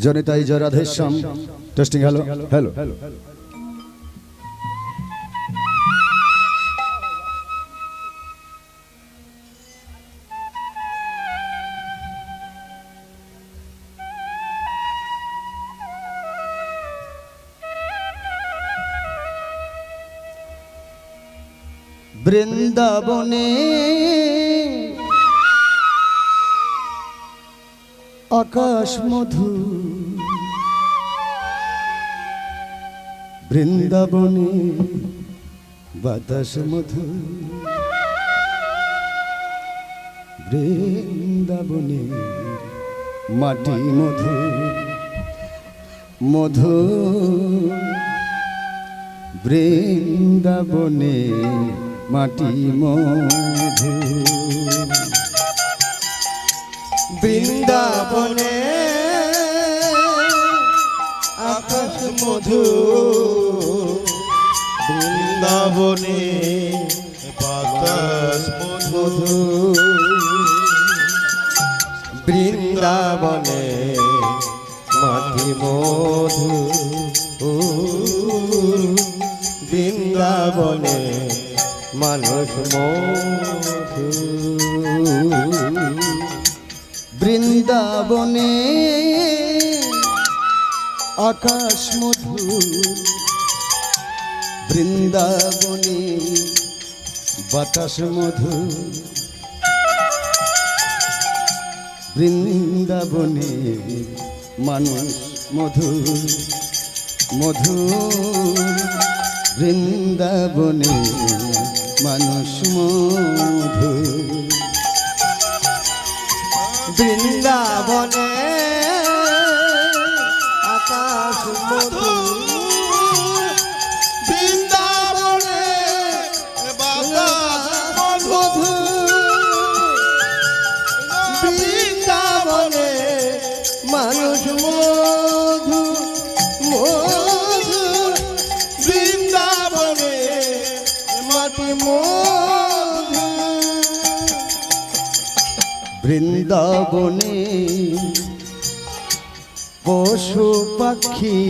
জনিতাই জয় Radheshyam. Testing. Hello hello. বৃন্দাবনে আকাশ মধু, বৃন্দাবনে বাতাস মধু, বৃন্দাবনে মাটি মধু মধু, বৃন্দাবনে মাটি মধু, বৃন্দাবনে আকাশ মধু, বৃন্দাবনে বাতাস মধু, বৃন্দাবনে মাটি মধু, বৃন্দাবনে মানুষ মধু, বৃন্দাবনে আকাশ মধু, বৃন্দাবনে বাতাস মধু, বৃন্দাবনে মানুষ মধু মধু, বৃন্দাবনে মানুষ মধু, বৃন্দাবনে আকাশ মধু, বৃন্দাবনে বাতাস মধু, বৃন্দাবনে মানুষ মধু মধু, বৃন্দাবনে মাটি মধু, বৃন্দাবনে পশু পাখি,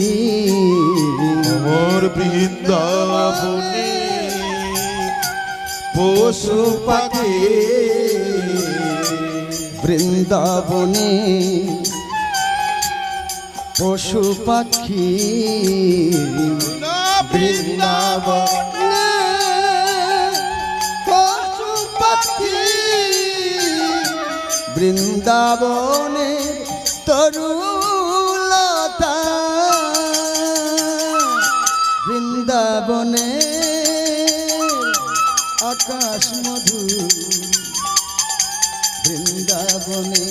মোর বৃন্দাবনে পশু পাখি, বৃন্দাবনে পশু পাখি, বৃন্দাবনে পশু পাখি, বৃন্দাবনে তরুলতা, বৃন্দাবনে আকাশ মধু, বৃন্দাবনে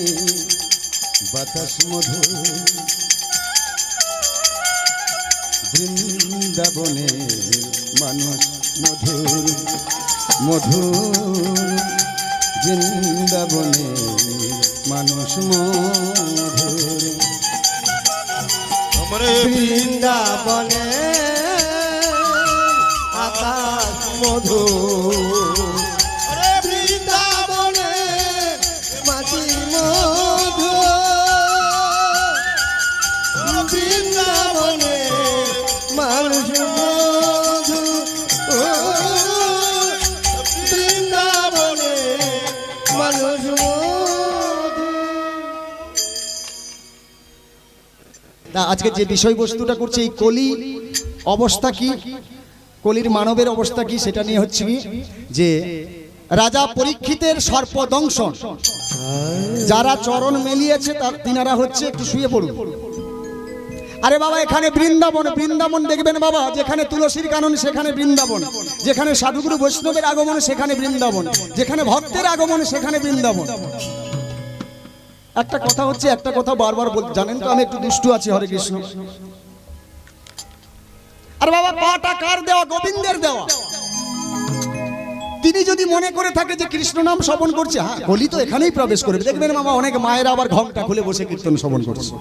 বাতাস মধু, বৃন্দাবনে মানুষ মধুর মধুর, বৃন্দাবনে মানুষ মধুর, বৃন্দাবনে আকাশ মধু, বৃন্দাবনে মাটি মধু, বৃন্দাবনে মানুষ মধু, বৃন্দাবনে মানুষ মধু। আজকে যে বিষয়বস্তুটা করছে এই কলি অবস্থা কি, কলির মানবের অবস্থা কি, সেটা নিয়ে হচ্ছে কি যে রাজা পরীক্ষিতের সর্পদংশন, যারা চরণ মেলিয়েছে তার তিনারা হচ্ছে একটু শুয়ে পড়ুন। আরে বাবা এখানে বৃন্দাবন, বৃন্দাবন দেখবেন বাবা, যেখানে তুলসীর কানন সেখানে বৃন্দাবন, যেখানে সাধুগুরু বৈষ্ণবের আগমন সেখানে বৃন্দাবন, যেখানে ভক্তের আগমন সেখানে বৃন্দাবন। একটা কথা হচ্ছে, একটা কথা বারবার বলতে, জানেন তো আমি একটু দুষ্টু আছি, হরে কৃষ্ণ। আর বাবা পাটা কার দেওয়া? গোবিন্দের দেওয়া। তিনি যদি মনে করে থাকে যে কৃষ্ণ নাম শ্রবণ করছে, হ্যাঁ কলি তো এখানেই প্রবেশ করবে। দেখবেন মামা অনেক মায়েরা আবার ঘোমটা খুলে বসে কীর্তন শ্রবণ করছে।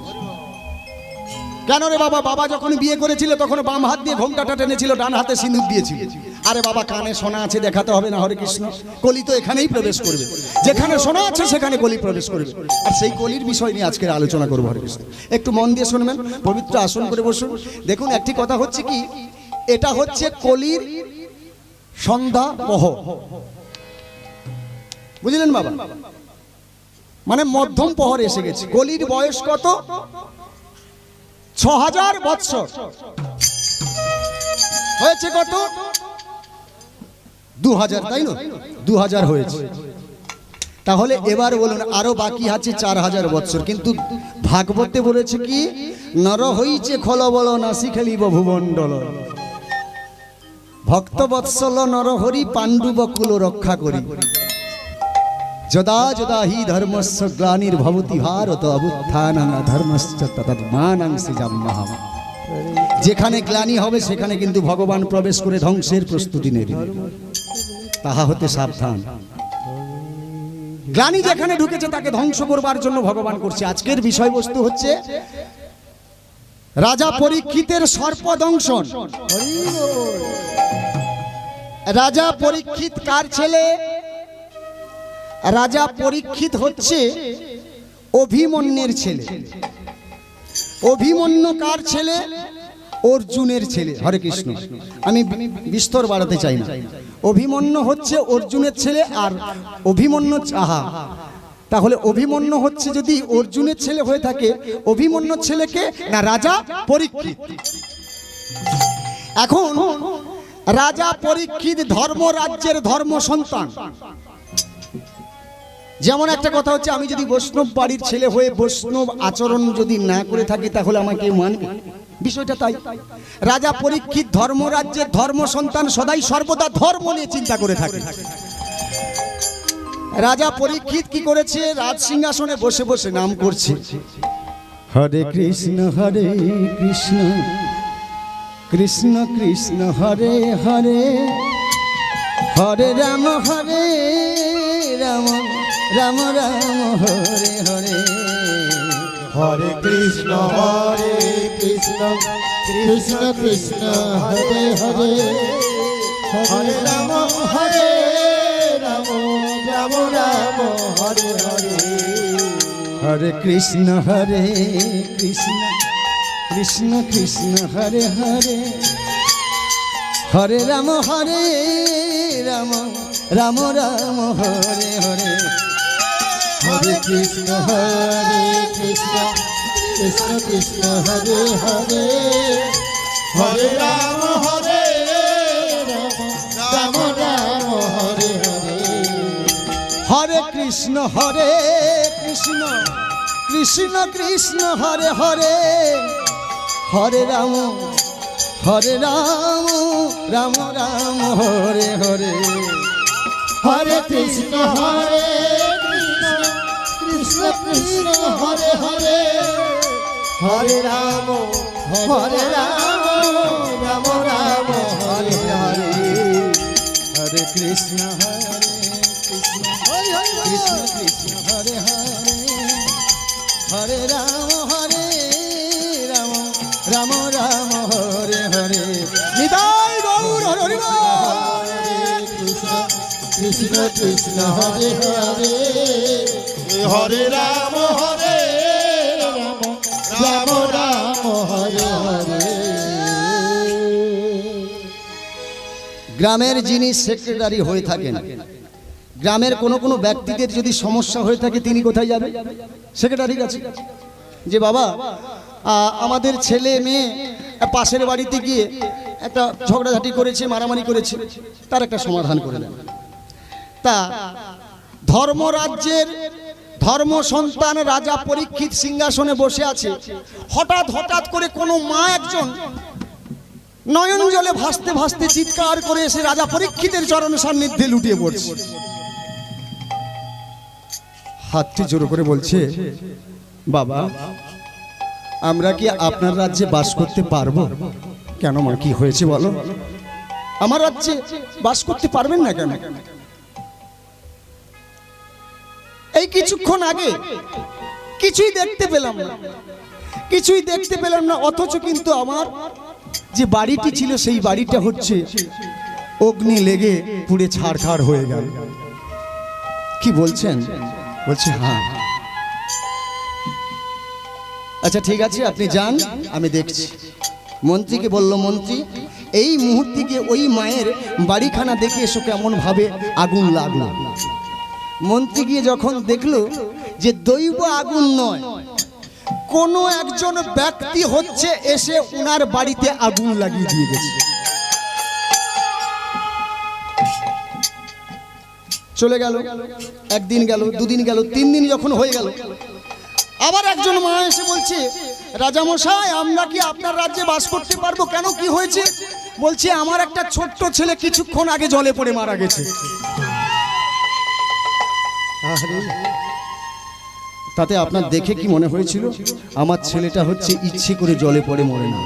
কেন রে বাবা? বাবা যখন বিয়ে করেছিল তখন বাম হাত দিয়ে ঘোমটাটা টেনেছিল, ডান হাতে সিঁদুর দিয়েছিল। আরে বাবা, কানে শোনা আছে দেখাতে হবে না। হরে কৃষ্ণ, কলি তো এখানেই প্রবেশ করবে, যেখানে শোনা আছে সেখানে কলি প্রবেশ করবে। আর সেই কলির বিষয় নিয়ে আজকের আলোচনা করবো। হরে কৃষ্ণ, একটু মন দিয়ে শুনবেন, পবিত্র আসন করে বসুন। দেখুন, একটি কথা হচ্ছে কি, এটা হচ্ছে কলির সন্ধ্যা পহ, বুঝলেন বাবা? মানে মধ্যম পহর এসে গেছে। কলির বয়স কত? 6000 বৎসর হয়েছে। কত? 2000, তাই না? 2000 হয়েছে। তাহলে এবার বলুন, আরো বাকি আছে 4000 বৎসর। কিন্তু ভাগবতে বলেছে কি, নর হইছে খল বল নাসি খেলিব ভুবন্ডল, ভক্ত বৎসল নরহরি পাণ্ডু বকুল রক্ষা করি, যদা যদা হি ধর্মস্য গ্লানির্ভবতি ভারত অবুত্থানং অধর্মস্য তদ্মানং সৃজাম্যহম। যেখানে গ্লানি হবে সেখানে কিন্তু ভগবান প্রবেশ করে ধ্বংসের প্রস্তুতি নেবে, তাহা হতে সাবধান। গ্লানি যেখানে ঢুকেছে তাকে ধ্বংস করবার জন্য ভগবান করছে। আজকের বিষয়বস্তু হচ্ছে রাজা পরীক্ষিতের সর্পদংশন। রাজা পরীক্ষিত কার ছেলে? রাজা পরীক্ষিত হচ্ছে অভিমন্যুর ছেলে। অভিমন্যু কার ছেলে? অর্জুনের ছেলে। হরে কৃষ্ণ, আমি বিস্তর বাড়াতে চাই না। অভিমন্যু হচ্ছে অর্জুনের ছেলে। আর অভিমন্যু, তাহলে অভিমন্যু হচ্ছে, যদি অর্জুনের ছেলে হয়ে থাকে, অভিমন্যুর ছেলেকে না রাজা পরীক্ষিত। এখন রাজা পরীক্ষিত ধর্মরাজ্যের ধর্ম সন্তান। যেমন একটা কথা হচ্ছে, আমি যদি বৈষ্ণব বাড়ির ছেলে হয়ে বৈষ্ণব আচরণ যদি না করে থাকি তাহলে আমাকে মানবে, বিষয়টা তাই। রাজা পরীক্ষিত ধর্মরাজ্যের ধর্ম সন্তান, সদাই সর্বদা ধর্ম নিয়ে চিন্তা করে থাকে। রাজা পরীক্ষিত কি করেছে? রাজ সিংহাসনে বসে বসে নাম করছে, হরে কৃষ্ণ কৃষ্ণ কৃষ্ণ হরে হরে, হরে রাম রাম রাম হরে হরে, হরে কৃষ্ণ কৃষ্ণ কৃষ্ণ হরে হরে, হরে রাম রাম রাম হরে হরে, হরে কৃষ্ণ কৃষ্ণ কৃষ্ণ হরে হরে, হরে রাম রাম রাম হরে হরে, হরে কৃষ্ণ কৃষ্ণ কৃষ্ণ হরে হরে, হরে রাম রাম রাম হরে হরে, হরে কৃষ্ণ কৃষ্ণ কৃষ্ণ হরে হরে, হরে রাম রাম রাম হরে হরে, হরে কৃষ্ণ কৃষ্ণ কৃষ্ণ হরে হরে, হরে রাম রাম রাম হরে হরে, হরে কৃষ্ণ কৃষ্ণ কৃষ্ণ হরে হরে, হরে রাম রাম রাম হরে হরে। নিতাই গৌর হরি বল। কৃষ্ণ কৃষ্ণ হরে হরে, হরে রাম রাম রাম হরে হরে। গ্রামের যিনি সেক্রেটারি হয়ে থাকেন, গ্রামের কোনো ব্যক্তিদের যদি সমস্যা হয়ে থাকে তিনি কোথায় যাবে? সেক্রেটারির কাছে। যে বাবা, আমাদের ছেলে মেয়ে পাশের বাড়িতে গিয়ে একটা ঝগড়াঝাটি করেছে, মারামারি করেছে, তার একটা সমাধান করে দেন। তা ধর্মরাজ্যের ধর্ম সন্তান রাজা পরীক্ষিত সিংহাসনে বসে আছে। হঠাৎ করে কোনো মা একজন নয়ন জলে ভাসতে ভাসতে চিৎকার করে এসে রাজা পরীক্ষিতের চরণ সান্নিধ্যে লুটিয়ে পড়ছে। হাতটি জোর করে বলছে, বাবা, আমরা কি আপনার রাজ্যে বাস করতে পারবো? কেন মা, কি হয়েছে বলো? আমার রাজ্যে বাস করতে পারবেন না কেন? এই কিছুক্ষণ আগে কিছুই দেখতে পেলাম না, অথচ কিন্তু আমার যে বাড়িটি ছিল সেই বাড়িটা হচ্ছে অগ্নি লেগে পুড়ে ছাড়খাড় হয়ে গেল। কি বলছেন? বলছে হ্যাঁ। আচ্ছা ঠিক আছে, আপনি যান, আমি দেখছি। মন্ত্রীকে বলল, মন্ত্রী এই মুহূর্তে গিয়ে ওই মায়ের বাড়িখানা দেখে এসো কেমন ভাবে আগুন লাগলো। মন্ত্রী গিয়ে যখন দেখলো যে দৈব আগুন নয়, কোনো একজন ব্যক্তি হচ্ছে এসে উনার বাড়িতে আগুন লাগিয়ে দিয়ে গেছে। চলে গেল, একদিন গেল, দুদিন গেল, 3 দিন যখন হয়ে গেল, আবার একজন মা এসে বলছে, রাজামশাই আমরা কি আপনার রাজ্যে বাস করতে পারবো? কেন, কি হয়েছে? বলছে আমার একটা ছোট্ট ছেলে কিছুক্ষণ আগে জলে পড়ে মারা গেছে। তাতে আপনার দেখে কি মনে হয়েছিল? আমার ছেলেটা হচ্ছে ইচ্ছে করে জলে পড়ে মরে না,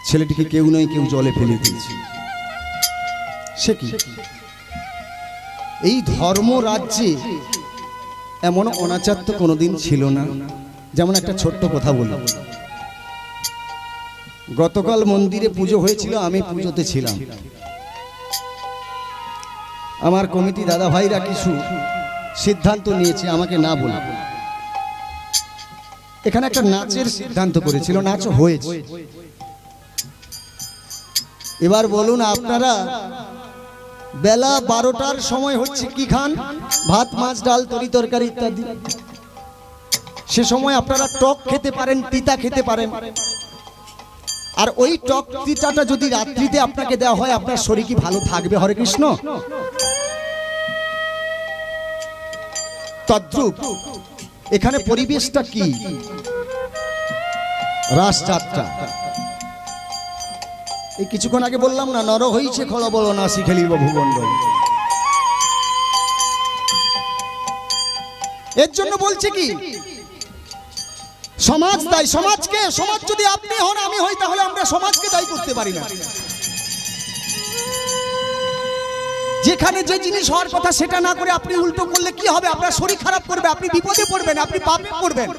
ছেলেটিকে কেউ নয় কেউ জলে ফেলে দিয়েছে। সে কি? এই ধর্ম রাজ্যে এমন অনাচার তো কোনোদিন ছিল না। যেমন একটা ছোট্ট কথা বলি, গতকাল মন্দিরে পুজো হয়েছিল, আমি পুজোতে ছিলাম। আমার কমিটি দাদা ভাইরা কিছু সিদ্ধান্ত নিয়েছে আমাকে না বলে। এখানে একটা নাচের সিদ্ধান্ত করেছিল, নাচ হয়েছে। এবার বলুন আপনারা, বেলা 12টার সময় হচ্ছে কি খান? ভাত, মাছ, ডাল, তরি তরকারি ইত্যাদি। সে সময় আপনারা টক খেতে পারেন, তিতা খেতে পারেন। আর ওই টক তিতাটা যদি রাত্রিতে আপনাকে দেওয়া হয়, আপনার শরীর কি ভালো থাকবে? হরে কৃষ্ণ। তদ্রূপ এখানে পরিবেশটা কি? রাসযাত্রা। এই কিছুক্ষণ আগে বললাম না, নর হইছে খল বল না শিখেলিব ভুবন্ডল। এর জন্য বলছে কি সমাজ দায়ী। সমাজকে, সমাজ যদি আপনি হন আমি হই, তাহলে আমরা সমাজকে দায়ী করতে পারি না। যেখানে যে জিনিস হওয়ার কথা সেটা না করে আপনি উল্টো করলে কি হবে? আপনার শরীর খারাপ করবে, আপনি বিপদে পড়বেন, আপনি পাপে পড়বেন।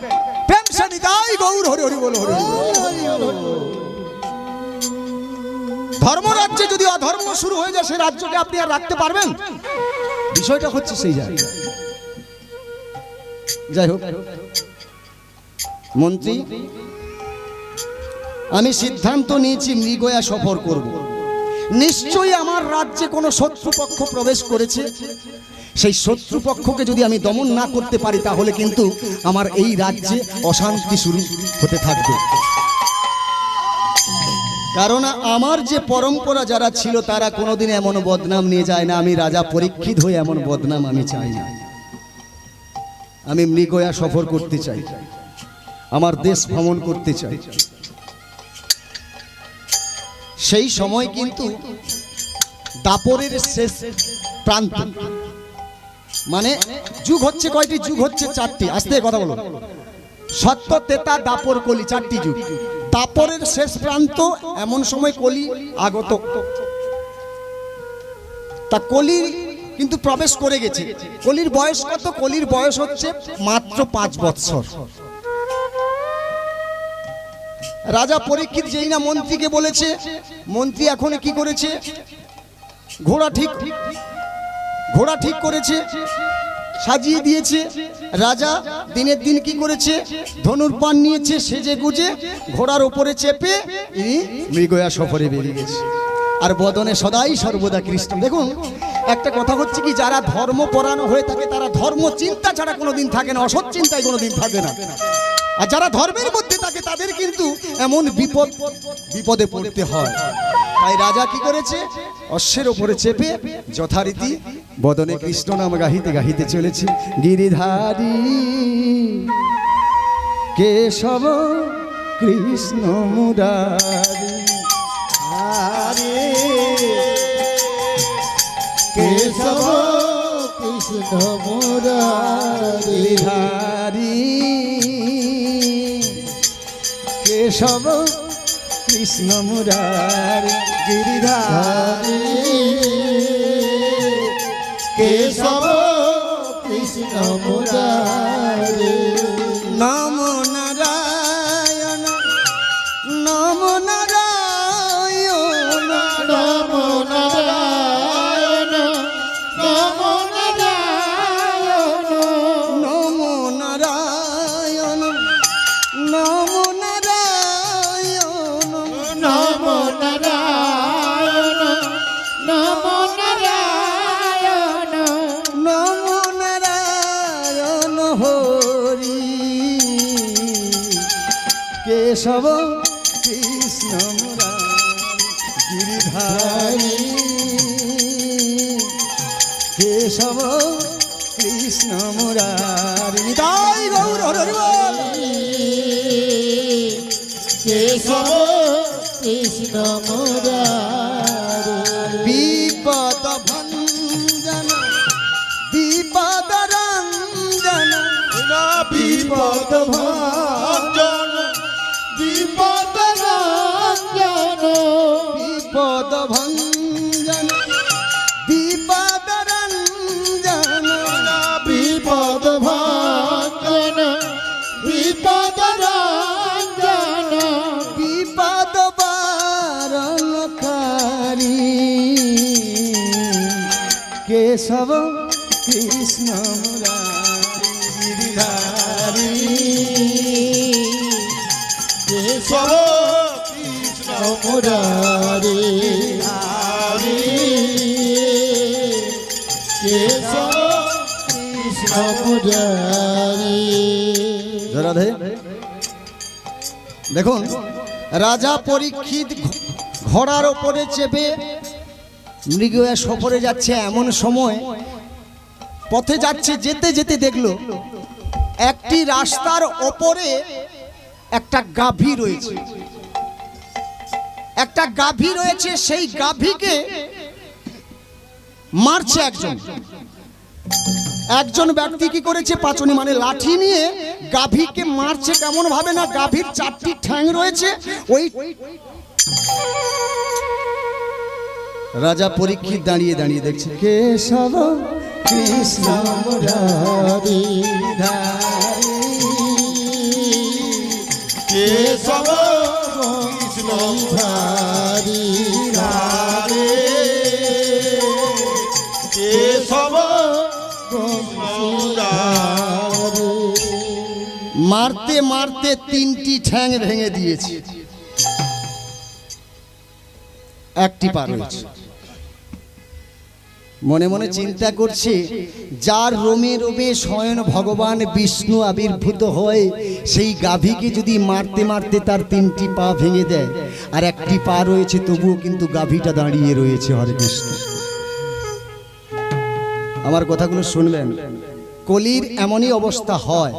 প্রেম সে নিতাই গৌর হরি হরি বল হরি। ধর্মরাজ্যে যদি অধর্ম শুরু হয়ে যায়, সে রাজ্যকে আপনি আর রাখতে পারবেন? বিষয়টা হচ্ছে সেই জায়গায়। যাই হোক, মন্ত্রী আমি সিদ্ধান্ত নিয়েছি মৃগয়া সফর করব। নিশ্চয়ই আমার রাজ্যে কোনো শত্রুপক্ষ প্রবেশ করেছে। সেই শত্রুপক্ষকে যদি আমি দমন না করতে পারি, তাহলে কিন্তু আমার এই রাজ্যে অশান্তি শুরু হতে থাকবে। কারণ আমার যে পরম্পরা যারা ছিল, তারা কোনোদিন এমন বদনাম নিয়ে যায় না। আমি রাজা পরীক্ষিত হয়ে এমন বদনাম আমি চাই না। আমি মৃগয়া সফর করতে চাই, আমার দেশ ভ্রমণ করতে চাই। সেই সময় কিন্তু দাপরের শেষ প্রান্ত, মানে যুগ হচ্ছে কয়টি? যুগ হচ্ছে 4টি। আস্তে কথা বলো। সত্য, তেতা, দাপর, কলি, 4টি যুগ। দাপরের শেষ প্রান্ত, এমন সময় কলি আগত। তা কলি কিন্তু প্রবেশ করে গেছে। কলির বয়স কত? কলির বয়স হচ্ছে মাত্র 5 বৎসর। রাজা পরীক্ষিত যেই না মন্ত্রীকে বলেছে, মন্ত্রী এখন কি করেছে? ঘোড়া ঠিক করেছে, সাজিয়ে দিয়েছে। রাজা দিনের দিন কি করেছে? ধনুর্বাণ নিয়েছে, সেজে গুজে ঘোড়ার উপরে চেপে মৃগয়া সফরে বেরিয়ে গেছে। আর বদনে সদাই সর্বদা কৃষ্ণ। দেখুন একটা কথা হচ্ছে কি, যারা ধর্মপরায়ণ হয়ে থাকে তারা ধর্ম চিন্তা ছাড়া কোনোদিন থাকে না, অসৎ চিন্তায় কোনোদিন থাকে না। আর যারা ধর্মের মধ্যে থাকে তাদের কিন্তু এমন বিপদে পড়তে হয়। তাই রাজা কি করেছে? অশ্বের উপরে চেপে যথারীতি বদনে কৃষ্ণ নাম গাহিতে গাহিতে চলেছে। গিরিধারী কেশব কৃষ্ণ মুরারি, আরে কেশব কৃষ্ণ মুরারি, গিরিধারী কেশব কৃষ্ণ মুরারি, গিরিধারী কেশব কৃষ্ণ মুরারি। নমো নারায়ণ, নমো নারায়ণ, নমো কেশব কৃষ্ণ গিরিধারী কেশব কৃষ্ণ মুরারি নিতাই গৌর হরি বল। কেশব কৃষ্ণ মুরারি বিপদ ভঞ্জন বিপদ রঞ্জন বিপদ ভঞ্জন বিপদ রঞ্জন বিপদ ভঞ্জন বিপদ রঞ্জন বিপদ ভঞ্জন বিপদ রঞ্জন বিপদ বারণকারী কেশব কৃষ্ণ মুরারি গিরিধারী কেশব কৃষ্ণ মুরারি কেশব কৃষ্ণ মুরারি। রাধে। দেখুন রাজা পরীক্ষিত ঘোড়ার ওপরে চেপে মৃগয়া সফরে যাচ্ছে, এমন সময় পথে যাচ্ছে, যেতে যেতে দেখলো একটি রাস্তার ওপরে একটা গাভী রয়েছে, একটা গাভী রয়েছে, সেই গাভীকে মারছে একজন। একজন ব্যক্তি কি করেছে, পাচনি মানে লাঠি নিয়ে গাভীকে মারছে। কেমন ভাবে না, গাভীর 4টি ঠ্যাং রয়েছে। ওই রাজা পরীক্ষিত দাঁড়িয়ে দাঁড়িয়ে দেখছে কেশব কৃষ্ণ মুরারি ধারী কেশব কৃষ্ণ মুরারি কেশব কৃষ্ণ মুরারি। মারতে মারতে 3টি ঠ্যাং ভেঙে দিয়েছে, একটি পা রয়েছে। মনে মনে চিন্তা করছে, যার রোমে রোমে স্বয়ং ভগবান বিষ্ণু আবির্ভূত হয়, সেই গাভীকে যদি মারতে মারতে তার 3টি পা ভেঙে দেয়, আর একটি পা রয়েছে, তবুও কিন্তু গাভীটা দাঁড়িয়ে রয়েছে। হরে কৃষ্ণ। আমার কথাগুলো শুনবেন, কলির এমনই অবস্থা হয়।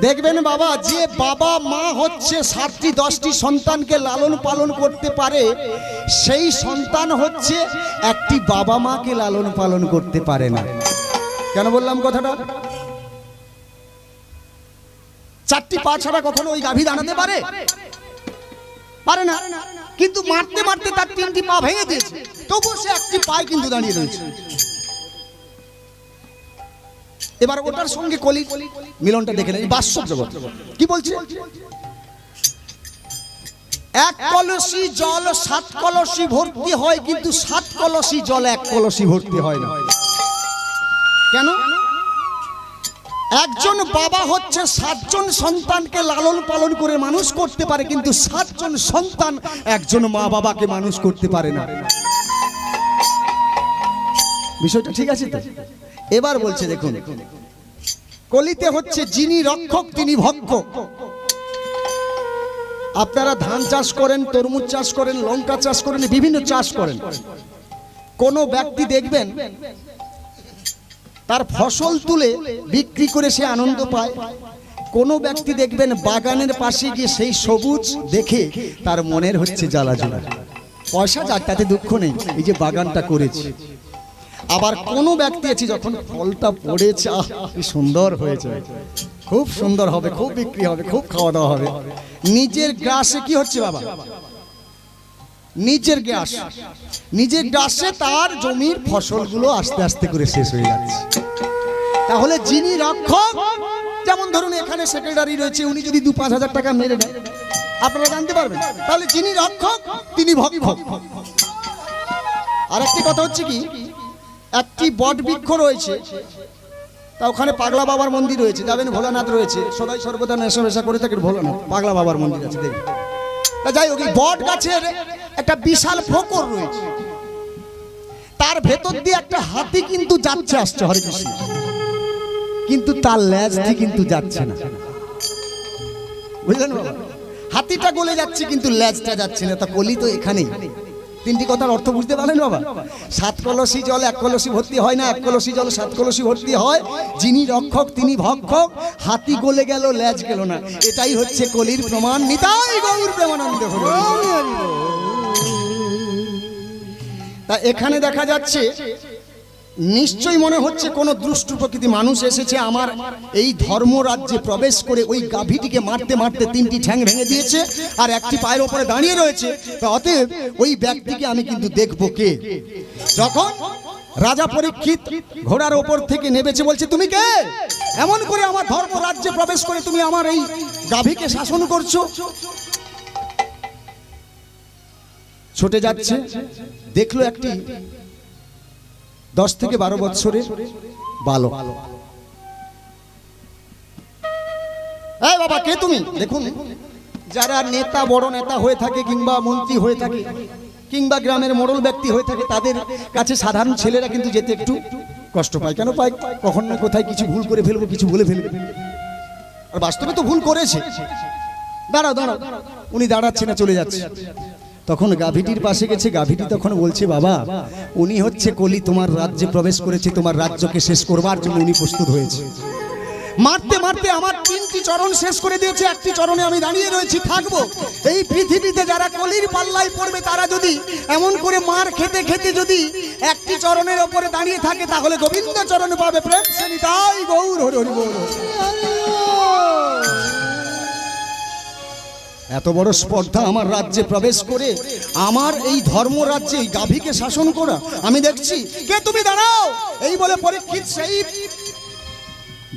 দেখবেন বাবা, যে বাবা মা হচ্ছে 7টি 10টি সন্তানকে লালন পালন করতে পারে, সেই সন্তান হচ্ছে একটি বাবা মাকে লালন পালন করতে পারে না। কেন বললাম কথাটা? 4টি পা ছাড়া কখনো ওই গাভী দাঁড়াতে পারে? পারে না। কিন্তু মারতে মারতে তার 3টি পা ভেঙে দিয়েছে, তবুও সে একটি পায়ে কিন্তু দাঁড়িয়ে রয়েছে। এবার ওটার সঙ্গে কলি মিলনটা দেখে নেই। বাস্তব জগৎ কি বলছে, 1 কলসি জল 7 কলসি ভর্তি হয়, কিন্তু 7 কলসি জল 1 কলসি ভর্তি হয় না। কেন? একজন বাবা হচ্ছে 7 জন সন্তানকে লালন পালন করে মানুষ করতে পারে, কিন্তু 7 জন সন্তান একজন মা বাবাকে মানুষ করতে পারে না। বিষয়টা ঠিক আছে তো? এবার বলছে দেখুন, কলিতে হচ্ছে যিনি রক্ষক তিনি ভক্ষক। আপনারা ধান চাষ করেন, তরমুজ চাষ করেন, লঙ্কা চাষ করেন, বিভিন্ন চাষ করেন। কোন ব্যক্তি দেখবেন তার ফসল তুলে বিক্রি করে সে আনন্দ পায়। কোন ব্যক্তি দেখবেন বাগানের পাশে গিয়ে সেই সবুজ দেখে তার মনের হচ্ছে জ্বালা জ্বালা, পয়সা যাক তাতে দুঃখ নেই, এই যে বাগানটা করেছে। আবার কোন ব্যক্তি আছে যখন ফলটা পড়েছে, কি সুন্দর হয়েছে, খুব সুন্দর হবে, খুব বিক্রি হবে, খুব খাওয়া দাওয়া হবে, নিজের গ্রাসে কি হচ্ছে বাবা, নিজের গ্রাসে তার জমির ফসলগুলো আস্তে আস্তে করে শেষ হয়ে যাচ্ছে। তাহলে যিনি রক্ষক, যেমন ধরুন এখানে সেক্রেটারি রয়েছে, উনি যদি 2-5 হাজার টাকা মেরে দেয়, আপনারা জানতে পারবেন। তাহলে যিনি রক্ষক তিনি ভক্ষক। আর একটি কথা হচ্ছে কি, একটি বট বৃক্ষ রয়েছে, তা ওখানে পাগলা বাবার মন্দির রয়েছে, যাবেন, ভোলানাথ রয়েছে, সদাই সর্বদা নেশা মেশা করে থাকেন ভোলানাথ, পাগলা বাবার মন্দির আছে দেখবেন। তা যাই হোক, বট গাছের একটা বিশাল ফোকর রয়েছে, তার ভেতর দিয়ে একটা হাতি কিন্তু যাচ্ছে আসছে, হরে কৃষ্ণ, কিন্তু তার লেজটি কিন্তু যাচ্ছে না। বুঝলেন বাবা? হাতিটা গলে যাচ্ছে কিন্তু লেজটা যাচ্ছে না, তা কলি তো এখানেই। তিনটি কথার অর্থ বুঝতে পারলেন বাবা? 7 কলসি জল 1 কলসি ভর্তি হয় না, 1 কলসি জল 7 কলসি ভর্তি হয়। যিনি রক্ষক তিনি ভক্ষক, হাতি গলে গেল লেজ গেল না, এটাই হচ্ছে কলির প্রমাণ। নিতাই গৌর প্রেমানন্দ হরি। তা এখানে দেখা যাচ্ছে নিশ্চয়ই মনে হচ্ছে কোন দুষ্ট প্রকৃতি মানুষ এসেছে আমার এই ধর্মরাজ্যে প্রবেশ করে ওই গাভীটিকে মারতে মারতে 3টি ঠ্যাং ভেঙে দিয়েছে আর একটি পায়ের ওপরে দাঁড়িয়ে রয়েছে। তো অতএব ওই ব্যক্তিকে আমি কিন্তু দেখবো কে। যখন রাজা পরীক্ষিত ঘোড়ার ওপর থেকে নেমেছে, বলছে তুমি কে? এমন করে আমার ধর্মরাজ্যে প্রবেশ করে তুমি আমার এই গাভীকে শাসন করছো। ছুটে যাচ্ছে, দেখলো একটি 10 থেকে 12 বছরের বালক। এই বাবা কে তুমি? দেখুন, যারা নেতা, বড় নেতা হয়ে থাকে কিংবা মন্ত্রী হয়ে থাকে কিংবা গ্রামের মোড়ল ব্যক্তি হয়ে থাকে, তাদের কাছে সাধারণ ছেলেরা কিন্তু যেতে একটু কষ্ট পায়। কেন পায়? কখন না কোথায় কিছু ভুল করে ফেলবো, কিছু বলে ফেলবে, আর বাস্তবে তো ভুল করেছে। দাঁড়াও দাঁড়াও, উনি দাঁড়াচ্ছে না, চলে যাচ্ছে। তখন গাভীটির পাশে গেছে, গাভীটি তখন বলছে বাবা উনি হচ্ছে কলি, তোমার রাজ্যে প্রবেশ করেছে, তোমার রাজ্যকে শেষ করবার জন্য উনি প্রস্তুত হয়েছে। মারতে মারতে আমার 3টি চরণ শেষ করে দিয়েছে, একটি চরণে আমি দাঁড়িয়ে রয়েছি, থাকবো। এই পৃথিবীতে যারা কলির পাল্লায় পড়বে তারা যদি এমন করে মার খেতে খেতে যদি একটি চরণের ওপরে দাঁড়িয়ে থাকে তাহলে গোবিন্দ চরণ পাবে। প্রেম সে নিতাই গৌর হরি হরি বল। এত বড় স্পর্ধা আমার রাজ্যে প্রবেশ করে আমার এই ধর্মরাজ্যে এই গাভীকে শাসন করা আমি দেখছি। কে তুমি? দাঁড়াও। এই বলে পরীক্ষিত সেই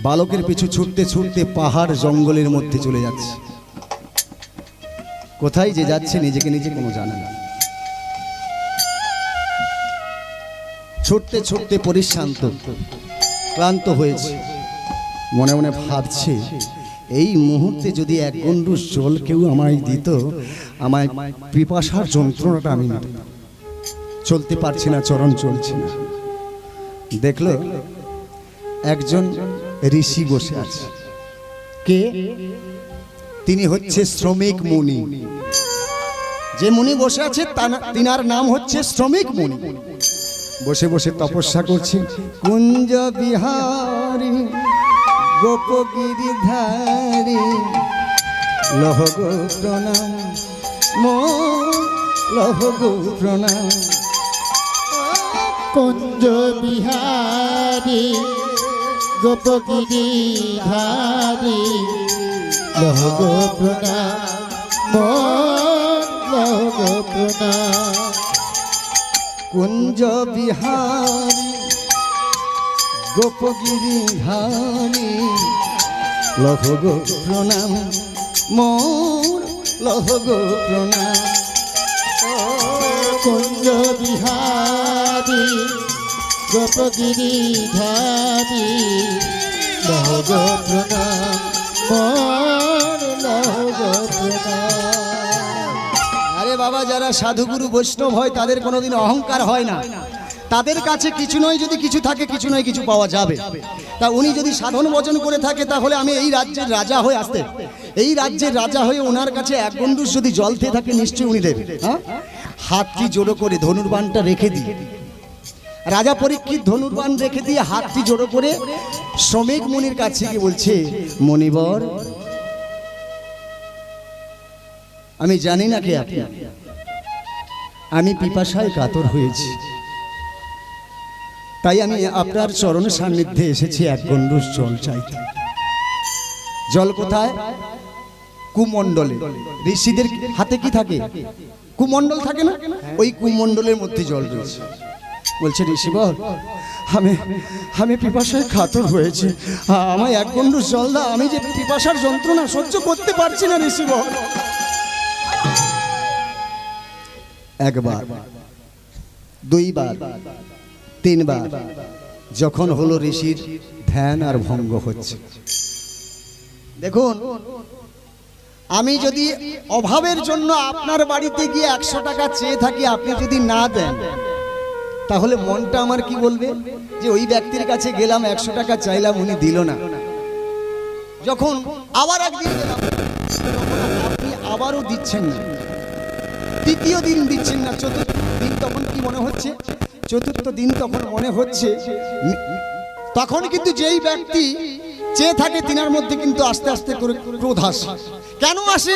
বালকের পিছু ছুটতে ছুটতে পাহাড় জঙ্গলের মধ্যে চলে যাচ্ছে। কোথায় যে যাচ্ছে নিজেকে নিজে কোনো জানে না। ছুটতে ছুটতে পরিশ্রান্ত ক্লান্ত হয়েছে, মনে মনে ভাবছে এই মুহূর্তে যদি 1 গণ্ডূষ জল কেউ আমায় দিত, আমায় পিপাসার যন্ত্রণাটা আমি মেটাতাম। চলতে পারছি না, চরণ চলছে না। দেখলো একজন ঋষি বসে আছে। কে? তিনি হচ্ছে শ্রমিক মুনি। যে মুনি বসে আছে তিনার নাম হচ্ছে শ্রমিক মুনি। বসে বসে তপস্যা করছে। কুঞ্জ বিহারী গোপগিরিধারী লহ গো প্রণাম, লহ গো প্রণাম। কুঞ্জ বিহারী গোপগিরিধারী লহ গো প্রণাম, লহ গো প্রণাম। কুঞ্জ বিহারী গোপগিরিধারী লহ গো প্রণাম, মোর লহ গো প্রণাম। কুঞ্জ বিহারী গোপগিরিধারী লহ গো প্রণাম, লহ গো প্রণাম। আরে বাবা, যারা সাধুগুরু বৈষ্ণব হয় তাদের কোনোদিন অহংকার হয় না। তাদের কাছে কিছু নয়, যদি কিছু থাকে কিছু নয় কিছু পাওয়া যাবে। তা উনি যদি সাধন ভজন করে থাকে তাহলে আমি এই রাজ্যের রাজা হয়ে আসতে, এই রাজ্যের রাজা হয়ে ওনার কাছে 1 গণ্ডূষ যদি জল খেয়ে থাকে নিশ্চয়ই উনি দেবে। হ্যাঁ, হাতটি জোড়ো করে ধনুর্বাণটা রেখে দিই। রাজা পরীক্ষিত ধনুর্বাণ রেখে দিয়ে হাতটি জোড়ো করে শ্রমিক মুনির কাছে গিয়ে বলছে, মনিবর আমি জানি না কে আপনি, আমি পিপাসায় কাতর হয়েছি, তাই আমি আপনার চরণ সান্নিধ্যে এসেছি 1 গণ্ডূষ জল চাইতে। জল কোথায়? কুমণ্ডলে। ঋষিদের হাতে কি থাকে? কুমণ্ডল থাকে না? ওই কুমণ্ডলের মধ্যে জল রয়েছে। বলছে ঋষিবর আমি পিপাসায় কাতর হয়েছি, আমায় 1 গণ্ডূষ জল দাও, আমি যে পিপাসার যন্ত্রণা সহ্য করতে পারছি না ঋষিবর। একবার, 2 বার, 3 বার যখন হলো ঋষির ধ্যান আর ভঙ্গ হচ্ছে। দেখুন, আমি যদি অভাবের জন্য আপনার বাড়িতে গিয়ে 100 টাকা চেয়ে থাকি, আপনি যদি না দেন তাহলে মনটা আমার কি বলবে? যে ওই ব্যক্তির কাছে গেলাম 100 টাকা চাইলাম, উনি দিল না। যখন আবার একদিন গেলাম, আসতে তখন আপনি আবারও দিচ্ছেন না, তৃতীয় দিন দিচ্ছেন না, চতুর্থ দিন তখন কি মনে হচ্ছে? চতুর্থ দিন তখন মনে হচ্ছে, তখন কিন্তু যেই ব্যক্তি চেয়ে থাকে তিনার মধ্যে কিন্তু আস্তে আস্তে করে ক্রোধ আসে। কেন আসে?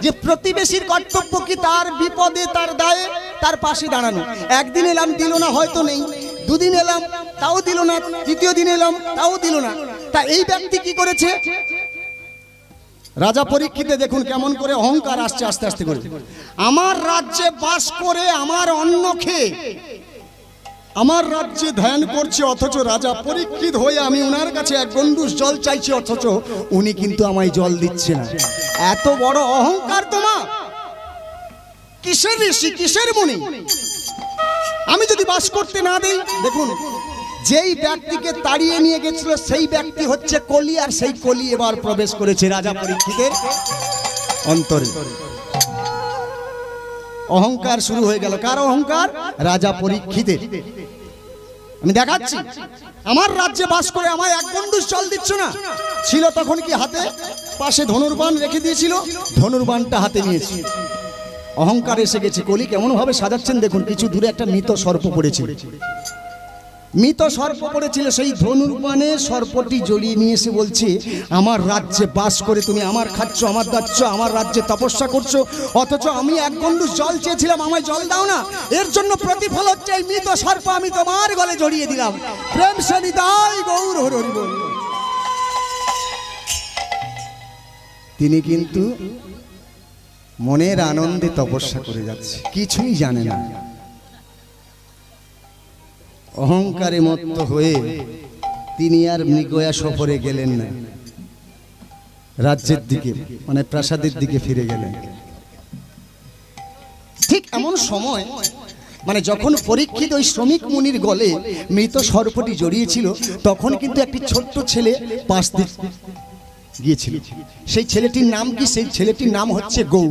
যে প্রতিবেশীর কর্তব্য কি তার বিপদে তার দায়ে তার পাশে দাঁড়ানো। একদিন এলাম দিল না, হয়তো নেই, দুদিন এলাম তাও দিল না, তৃতীয় দিন এলাম তাও দিল না। তা এই ব্যক্তি কি করেছে? রাজা পরীক্ষিতে দেখুন কেমন করে অহংকার আসছে আস্তে আস্তে করে। আমার রাজ্যে বাস করে আমার অন্ন খেয়ে আমার রাজ্যে ধ্যান করছে, অথচ রাজা পরীক্ষিত হয়ে আমি ওনার কাছে এক গন্ডুস জল চাইছি, অথচ উনি কিন্তু আমায় জল দিচ্ছে না। এত বড় অহংকার তোমার! কিসের ঋষি, কিসের মুনি? আমি যদি বাস করতে না দেই, দেখুন যেই ব্যক্তিকে তাড়িয়ে নিয়ে গেছিল সেই ব্যক্তি হচ্ছে কলি, আর সেই কলি এবার প্রবেশ করেছে রাজা পরীক্ষিতের অন্তরে। অহংকার শুরু হয়ে গেল। কার অহংকার? রাজা পরীক্ষিতের। আমি দেখাচ্ছি, আমার রাজ্যে বাস করে আমায় এক গন্ডুস জল দিচ্ছ না। ছিল তখন কি হাতে পাশে ধনুর্বাণ রেখে দিয়েছিল, ধনুর্বাণটা হাতে নিয়েছি। অহংকার এসে গেছে। কলি কেমন ভাবে সাজাচ্ছেন দেখুন। কিছু দূরে একটা মৃত সর্প পড়েছিল, মৃত সর্প পড়েছিল, সেই ধনুর্বাণে সর্পটি জড়িয়ে নিয়ে এসে বলছে, আমার রাজ্যে বাস করে তুমি আমার খাচ্ছ, আমার দাচ্ছ, আমার রাজ্যে তপস্যা করছো, অথচ আমি এক গন্ডুস জল চেয়েছিলাম, আমায় জল দাও না। এর জন্য প্রতিফল হচ্ছে এই মৃত সর্প আমি তোমার গলে জড়িয়ে দিলাম। প্রেম সে নিতাই গৌর হরি হরি বল। তিনি কিন্তু মনের আনন্দে তপস্যা করে যাচ্ছে, কিছুই জানে না। অহংকারে মত্ত হয়ে তিনি আর মৃগয়া সফরে গেলেন না, রাজ্যের দিকে মানে প্রাসাদের দিকে ফিরে গেলেন। ঠিক এমন সময় মানে যখন পরীক্ষিত ওই শ্রমিক মুনির গলে মৃত সর্পটি জড়িয়েছিল, তখন কিন্তু একটি ছোট্ট ছেলে পাশ দিয়ে গিয়েছিল। সেই ছেলেটির নাম কি? সেই ছেলেটির নাম হচ্ছে গৌ।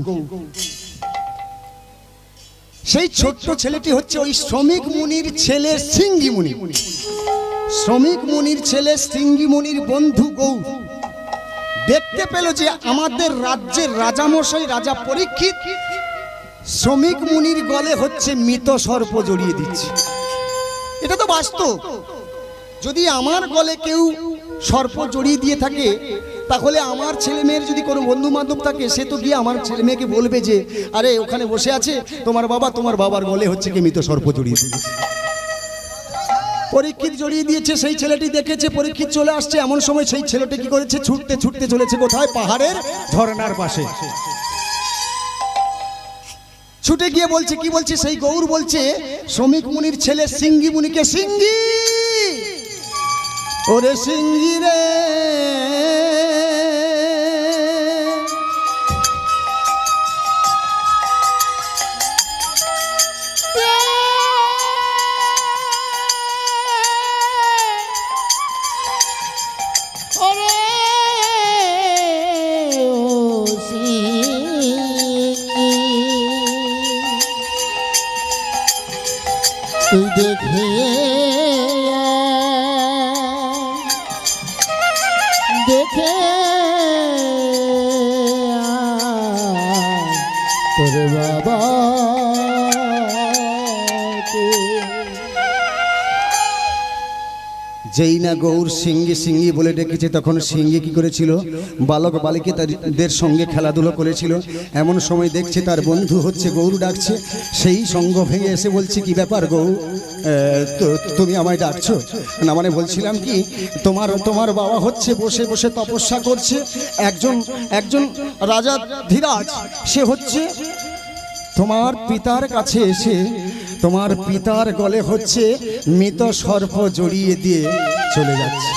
সেই ছোট্ট ছেলেটি হচ্ছে ওই শ্রমিক মুনির ছেলে সিঙ্গি মুনি। শ্রমিক মুনির ছেলে সিঙ্গি মুনির বন্ধু গৌ দেখতে পেল যে আমাদের রাজ্যের রাজামশাই রাজা পরীক্ষিত শ্রমিক মুনির গলে হচ্ছে মৃত সর্প জড়িয়ে দিচ্ছে। এটা তো বাস্তব। যদি আমার গলে কেউ সর্প জড়িয়ে দিয়ে থাকে, তাহলে আমার ছেলে মেয়ের যদি কোনো বন্ধু বান্ধব থাকে, সে তো গিয়ে আমার ছেলে মেয়েকে বলবে যে আরে ওখানে বসে আছে তোমার বাবা, তোমার বাবার গলে হচ্ছে কি মৃত সর্প জড়িয়ে দিয়েছে। পরীক্ষিত জড়িয়ে দিয়েছে, সেই ছেলেটি দেখেছে, পরীক্ষিত চলে আসছে। এমন সময় সেই ছেলেটি কি করেছে? ছুটতে ছুটতে চলেছে কোথায়? পাহাড়ের ঝর্ণার পাশে। ছুটে গিয়ে বলছে, কি বলছে? সেই গৌর বলছে শ্রমিক মুনির ছেলে সিঙ্গি মুনিকে, সিঙ্গি ওরে সিঙ্গি রে, তুই দেখে দেখে তোর বাবা যেই না গৌর সিঙ্গি সিঙ্গি বলে ডেকেছে, তখন সিঙ্গি কি করেছিল? বালক বালিকাদের সঙ্গে খেলাধুলো করেছিল। এমন সময় দেখছে তার বন্ধু হচ্ছে গৌর ডাকছে। সেই সঙ্গ ভেঙে এসে বলছে, কি ব্যাপার গৌ, তুমি আমায় ডাকছো না? মানে বলছিলাম কি, তোমার বাবা হচ্ছে বসে বসে তপস্যা করছে, একজন রাজা ধীরাজ, সে হচ্ছে তোমার পিতার কাছে এসে তোমার পিতার গলে হচ্ছে মৃত সর্প জড়িয়ে দিয়ে চলে যাচ্ছে।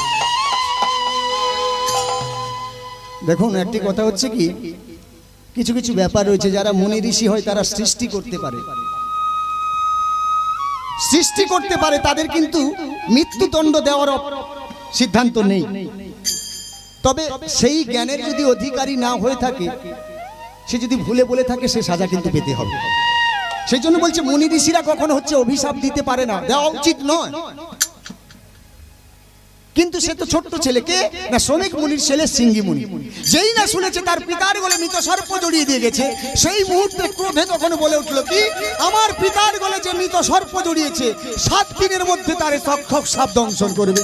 দেখুন একটি কথা হচ্ছে কি, কিছু কিছু ব্যাপার রয়েছে, যারা মুনি ঋষি হয় তারা সৃষ্টি করতে পারে, তাদের কিন্তু মৃত্যুদণ্ড দেওয়ার সিদ্ধান্ত নেই। তবে সেই জ্ঞানের যদি অধিকারী না হয়ে থাকে, সে যদি ভুলে বলে থাকে, সে সাজা কিন্তু পেতে হবে। সেই জন্য বলছে মুনি ঋষিরা কখনো হচ্ছে অভিশাপ দিতে পারে না, দেওয়া উচিত নয়। কিন্তু সে তো ছোট্ট ছেলেকে না, শ্রমিক মুনির ছেলে সিঙ্গি মুনি। যেই না শুনেছে তার পিতার গলে মৃত সর্প জড়িয়ে দিয়ে গেছে, সেই মুহূর্তে ক্রোধে তখন বলে উঠল কি, আমার পিতার গলে যে মৃত সর্প জড়িয়েছে 7 দিনের মধ্যে তার তক্ষক সাপ দংশন করবে।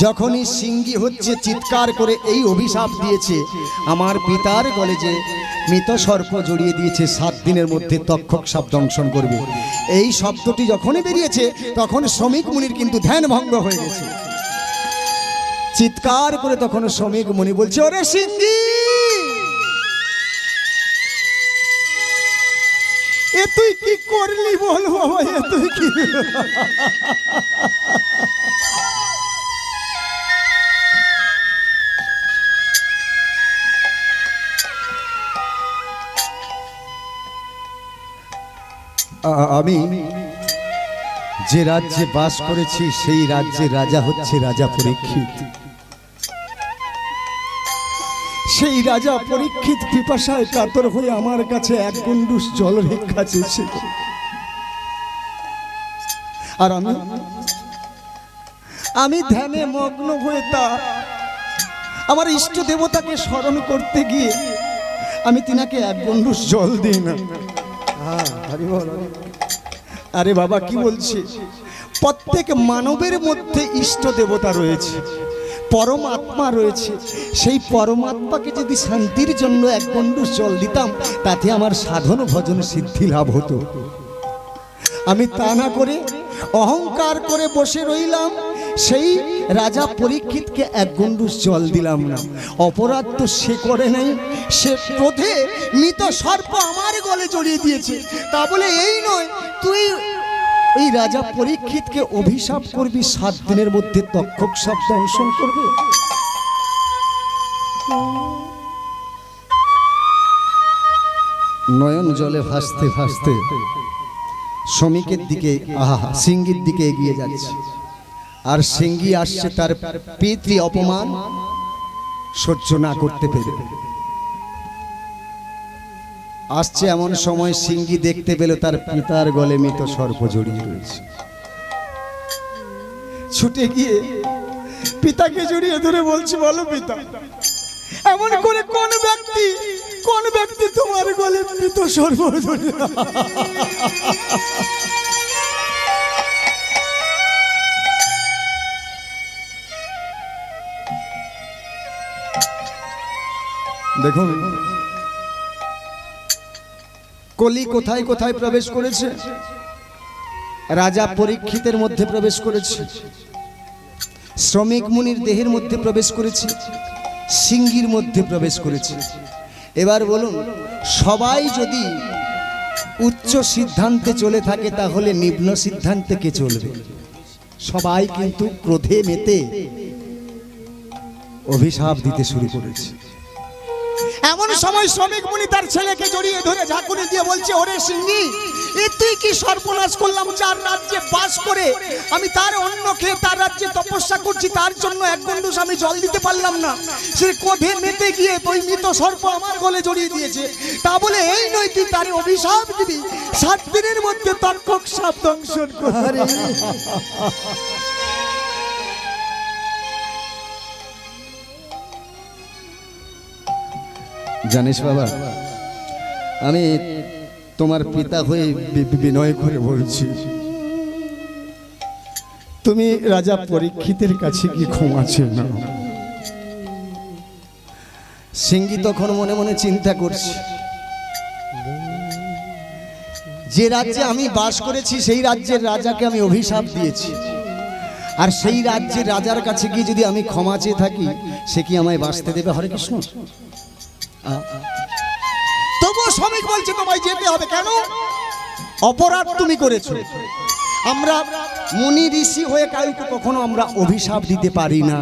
যখনই সিঙ্গি হচ্ছে চিৎকার করে এই অভিশাপ দিয়েছে, আমার পিতার গলে যে মৃত সর্প জড়িয়ে দিয়েছে 7 দিনের মধ্যে তক্ষক সাপ দংশন করবে, এই শব্দটি যখনই বেরিয়েছে তখন শ্রমিক মুনির কিন্তু ধ্যান ভঙ্গ হয়ে গেছে। চিৎকার করে তখন শ্রমিক মুনি বলছে, ওরে সিঙ্গি, এ তুই কি করলি বল বাবা, এ তুই কি? আমি যে রাজ্যে বাস করেছি সেই রাজ্যে রাজা হচ্ছে রাজা পরীক্ষিত। সেই রাজা পরীক্ষিত পিপাসায় কাতর হয়ে আমার কাছে 1 গুন্ডুস জল ভিক্ষা চেয়েছে। আর আমি ধ্যানে মগ্ন হয়ে তা আমার ইষ্ট দেবতাকে স্মরণ করতে গিয়ে আমি তিনাকে 1 গুন্ডুস জল দিই না। আরে বাবা কি বলছি, প্রত্যেক মানবের মধ্যে ইষ্ট দেবতা রয়েছে, পরমাত্মা রয়েছে। সেই পরমাত্মাকে যদি শান্তির জন্য 1 গণ্ডূষ জল দিতাম, তাতে আমার সাধন ভজন সিদ্ধি লাভ হতো। আমি তা না করে অহংকার করে বসে রইলাম, সেই রাজা পরীক্ষিতকে 1 গণ্ডূষ জল দিলাম না। অপরাধ তো সে করে নাই, সে ক্রোধে মৃত সর্প আমার গলে জড়িয়ে দিয়েছে। তা বলে এই নয় তুই ওই রাজা পরীক্ষিতকে অভিশাপ করবি 7 দিনের মধ্যে তক্ষক সাপ দংশন করবে। নয়ন জলে ভাসতে ভাসতে শ্রমিকের দিকে সিঙ্গির দিকে এগিয়ে যাচ্ছে। আর সিঙ্গি আসছে তার পিতৃ অপমান সহ্য না করতে পেরে। আসছে এমন সময় সিঙ্গি দেখতে পেল তার পিতার গলে মৃত সর্প জড়িয়ে রয়েছে। ছুটে গিয়ে পিতাকে জড়িয়ে ধরে বলছে, বলো পিতা, এমন করে কোন ব্যক্তি তোমার গলে মৃত সর্প জড়িয়ে? দেখুন কলি কোথায় কোথায় প্রবেশ করেছে। রাজা পরীক্ষিতের মধ্যে প্রবেশ করেছে, শ্রমিক মুনির দেহের মধ্যে প্রবেশ করেছে, সিঙ্গির মধ্যে প্রবেশ করেছে। এবার বলুন, সবাই যদি উচ্চ সিদ্ধান্তে চলে থাকে তাহলে নিম্ন সিদ্ধান্তে কে চলবে? সবাই কিন্তু ক্রোধে মেতে অভিশাপ দিতে শুরু করেছে। এমন সময় শ্রমিক মুনি তার ছেলেকে জড়িয়ে ধরে ঝাঁকুনি দিয়ে বলছে, ওরে সিঙ্গি, এ তুই কি সর্বনাশ করলাম? যার রাজ্যে বাস করে আমি তার অন্ন খেয়ে তার রাজ্যে তপস্যা করছি, তার জন্য 1 গণ্ডূষ আমি জল দিতে পারলাম না। সে ক্রোধে মেতে গিয়ে ওই মৃত সর্প আমার গলে জড়িয়ে দিয়েছে। তা বলে এই নয় তুই তার অভিশাপ দিবি 7 দিনের মধ্যে তক্ষক সাপ দংশন করবে। জানিস বাবা, আমি তোমার পিতা হয়ে বিনয় করে বলছি, তুমি রাজা পরীক্ষিতের কাছে কি ক্ষমা চেয়ে নাও। সিঙ্গি তখন মনে মনে চিন্তা করছে, যে রাজ্যে আমি বাস করেছি সেই রাজ্যের রাজাকে আমি অভিশাপ দিয়েছি, আর সেই রাজ্যের রাজার কাছে গিয়ে যদি আমি ক্ষমা চেয়ে থাকি, সে কি আমায় বাঁচতে দেবে? হরে কৃষ্ণ। তবুও শ্রমিক বলছে তোমায় যেতে হবে। কেন? অপরাধ তুমি করেছো। আমরা মুনি ঋষি হয়ে কাউকে কখনো আমরা অভিশাপ দিতে পারি না।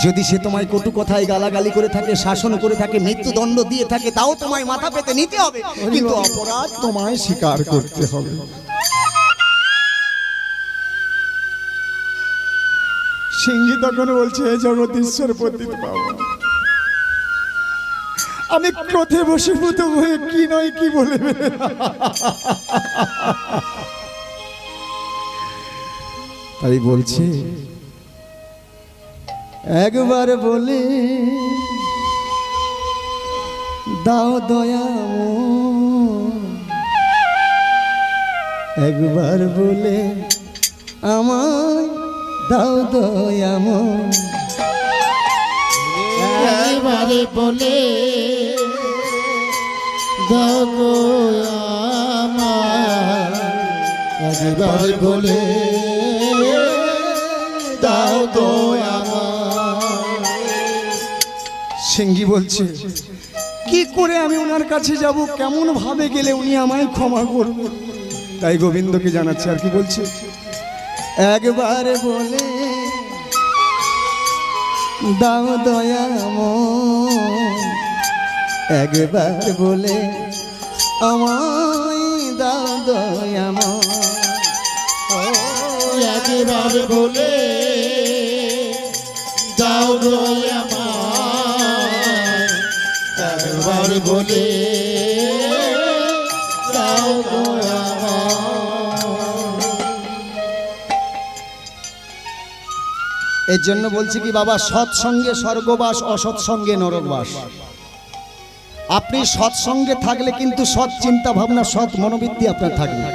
যদি সে তোমায় কটু কথায় গালাগালি করে থাকে, শাসন করে থাকে, মৃত্যুদণ্ড দিয়ে থাকে, তাও তোমায় মাথা পেতে নিতে হবে, কিন্তু অপরাধ তোমায় স্বীকার করতে হবে। সিংহী তখন বলছে, হে জগদীশ্বর পতিত বাবা, আমি ক্রোধে বশীভূত হয়ে কি নয় কি বলে তাই বলছে একবার বলে দাও দয়া একবার বলে আমায় দাও দয়া একবারে বলে দাও গো আমার, একবার বলে দাও গো আমার। সিংহী বলছে কি করে আমি ওনার কাছে যাব, কেমন ভাবে গেলে উনি আমায় ক্ষমা করবেন। তাই গোবিন্দকে জানাচ্ছে আর কি বলছে একবার বলে দাও দয়া একবার বলে আমায় দাও দয়া একবার বলে দাও গো আমার, একবার বলে দাও গো আমার। এর জন্য বলছি কি বাবা, সৎসঙ্গে স্বর্গবাস, অসৎসঙ্গে নরকবাস। আপনি সৎসঙ্গে থাকলে কিন্তু সৎ চিন্তা ভাবনা, সৎ মনোবৃত্তি আপনার থাকবে।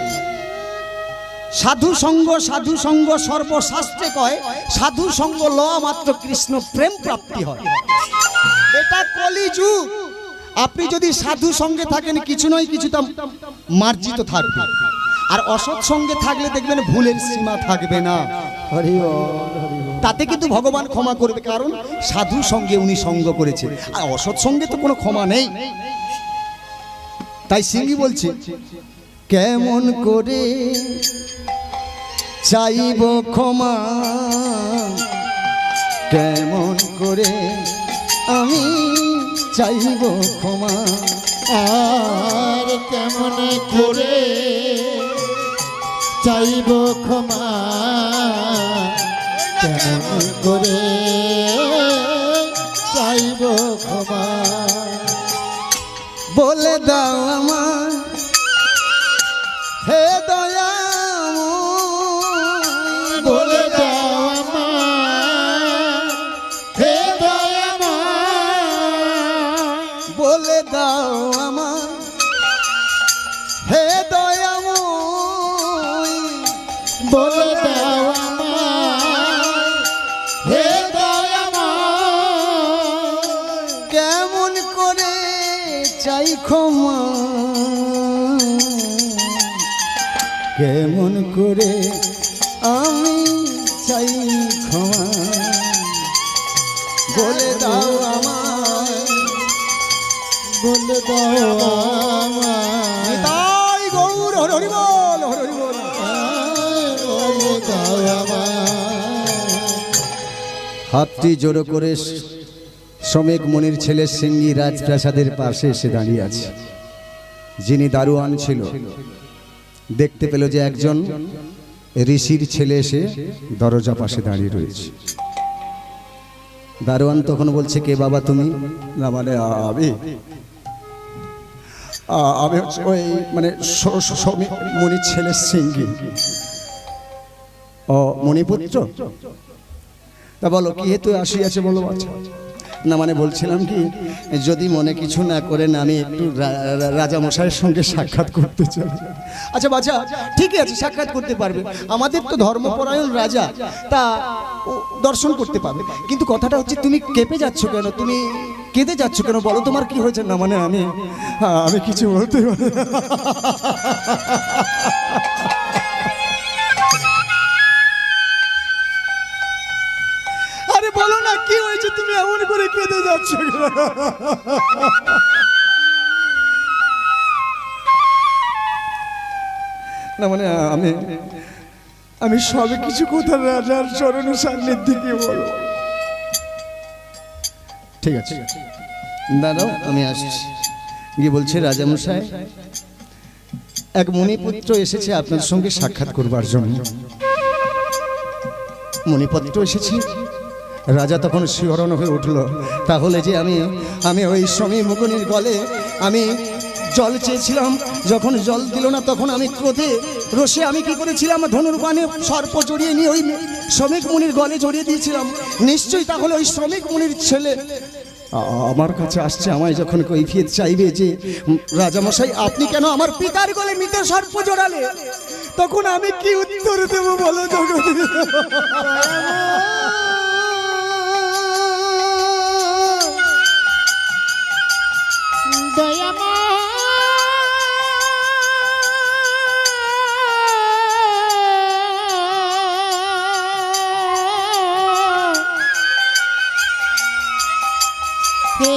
সাধু সঙ্গ সর্বশাস্ত্রে কয় সাধু সঙ্গ লওয়া মাত্র কৃষ্ণ প্রেম প্রাপ্তি হয়। এটা কলিযুগ। আপনি যদি সাধু সঙ্গে থাকেন কিছু নয় কিছু তা মার্জিত থাকবে, আর অসৎ সঙ্গে থাকলে দেখবেন ভুলের সীমা থাকবে না। হরি তাতে কিন্তু ভগবান ক্ষমা করবে, কারণ সাধু সঙ্গে উনি সঙ্গ করেছে, আর অসৎ সঙ্গে তো কোনো ক্ষমা নেই। তাই সিংহী বলছে কেমন করে চাইব ক্ষমা, কেমন করে আমি চাইব ক্ষমা, আর কেমন করে চাইব ক্ষমা, কেমন করে চাইব ক্ষমা। বলে দাও আমার হে দয়া, বলে দাও আমার হে দয়াময়, বলে দাও আমার হে দয়াময়, বলে দাও আমার হে দয়াময়। কেমন করে চাই ক্ষমা, কেমন করে আমি চাই ক্ষমা, বলে দাও আমায়, বলে দাও আমায়, তাই গৌর হরি হরি বল, হরি হরি বল। বলে দাও আমায়। হাতটি জোড়ো করে শ্রমিক মনির ছেলে সিংহী রাজপ্রাসাদের পাশে এসে দাঁড়িয়ে আছে। যিনি দারোয়ান ছিল দেখতে পেল যে একজন ঋষির ছেলে এসে দরজা পাশে দাঁড়িয়ে রয়েছে। দারোয়ান তখন বলছে কে বাবা তুমি? না মানে আমি ওই মানে মনির ছেলে সিংহী। ও মণিপুত্র, তা বলো কি হেতু আসিয়াছে বলো বাচ্চা। না মানে বলছিলাম কি যদি মনে কিছু না করেন আমি একটু রাজা মশাইয়ের সঙ্গে সাক্ষাৎ করতে চাই। আচ্ছা বাচ্চা ঠিকই আছে, সাক্ষাৎ করতে পারবে, আমাদের তো ধর্মপরায়ণ রাজা, তা দর্শন করতে পারবে। কিন্তু কথাটা হচ্ছে তুমি কেঁপে যাচ্ছ কেন, তুমি কেঁদে যাচ্ছ কেন, বলো তোমার কি হয়েছে? না মানে আমি কিছু বলতে পারি। আরে বলো না কি হয়েছে, তুমি এমন করে কেঁদে যাচ্ছ? না মানে আমি সব কিছু কথা রাজার চরণ সান্নিধ্যে গিয়ে বলবো। ঠিক আছে দাঁড়াও আমি আসছি। গিয়ে বলছে রাজামশাই এক মণিপুত্র এসেছে আপনার সঙ্গে সাক্ষাৎ করবার জন্য। মণিপত্র এসেছে, রাজা তখন শিহরণ হয়ে উঠল, তাহলে যে আমি ওই সমীর মুকুনির গলে আমি জল চেয়েছিলাম, যখন জল দিল না তখন আমি ক্রোধে রোষে আমি কি করেছিলাম, ধনুর্বাণে সর্প জড়িয়ে নিয়ে ওই শ্রমিক মুনির গলে জড়িয়ে দিয়েছিলাম। নিশ্চয়ই তাহলে ওই শ্রমিক মুনির ছেলে আমার কাছে আসছে, আমায় যখন কৈফিয়ত চাইবে যে রাজামশাই আপনি কেন আমার পিতার গলে মৃত সর্প জড়ালে, তখন আমি কি উত্তর দেব বলো জগৎ? হে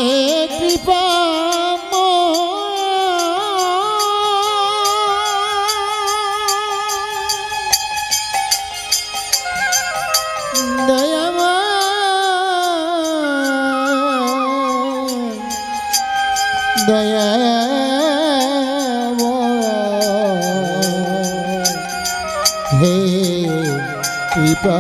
কৃপা দয়া হে কৃপা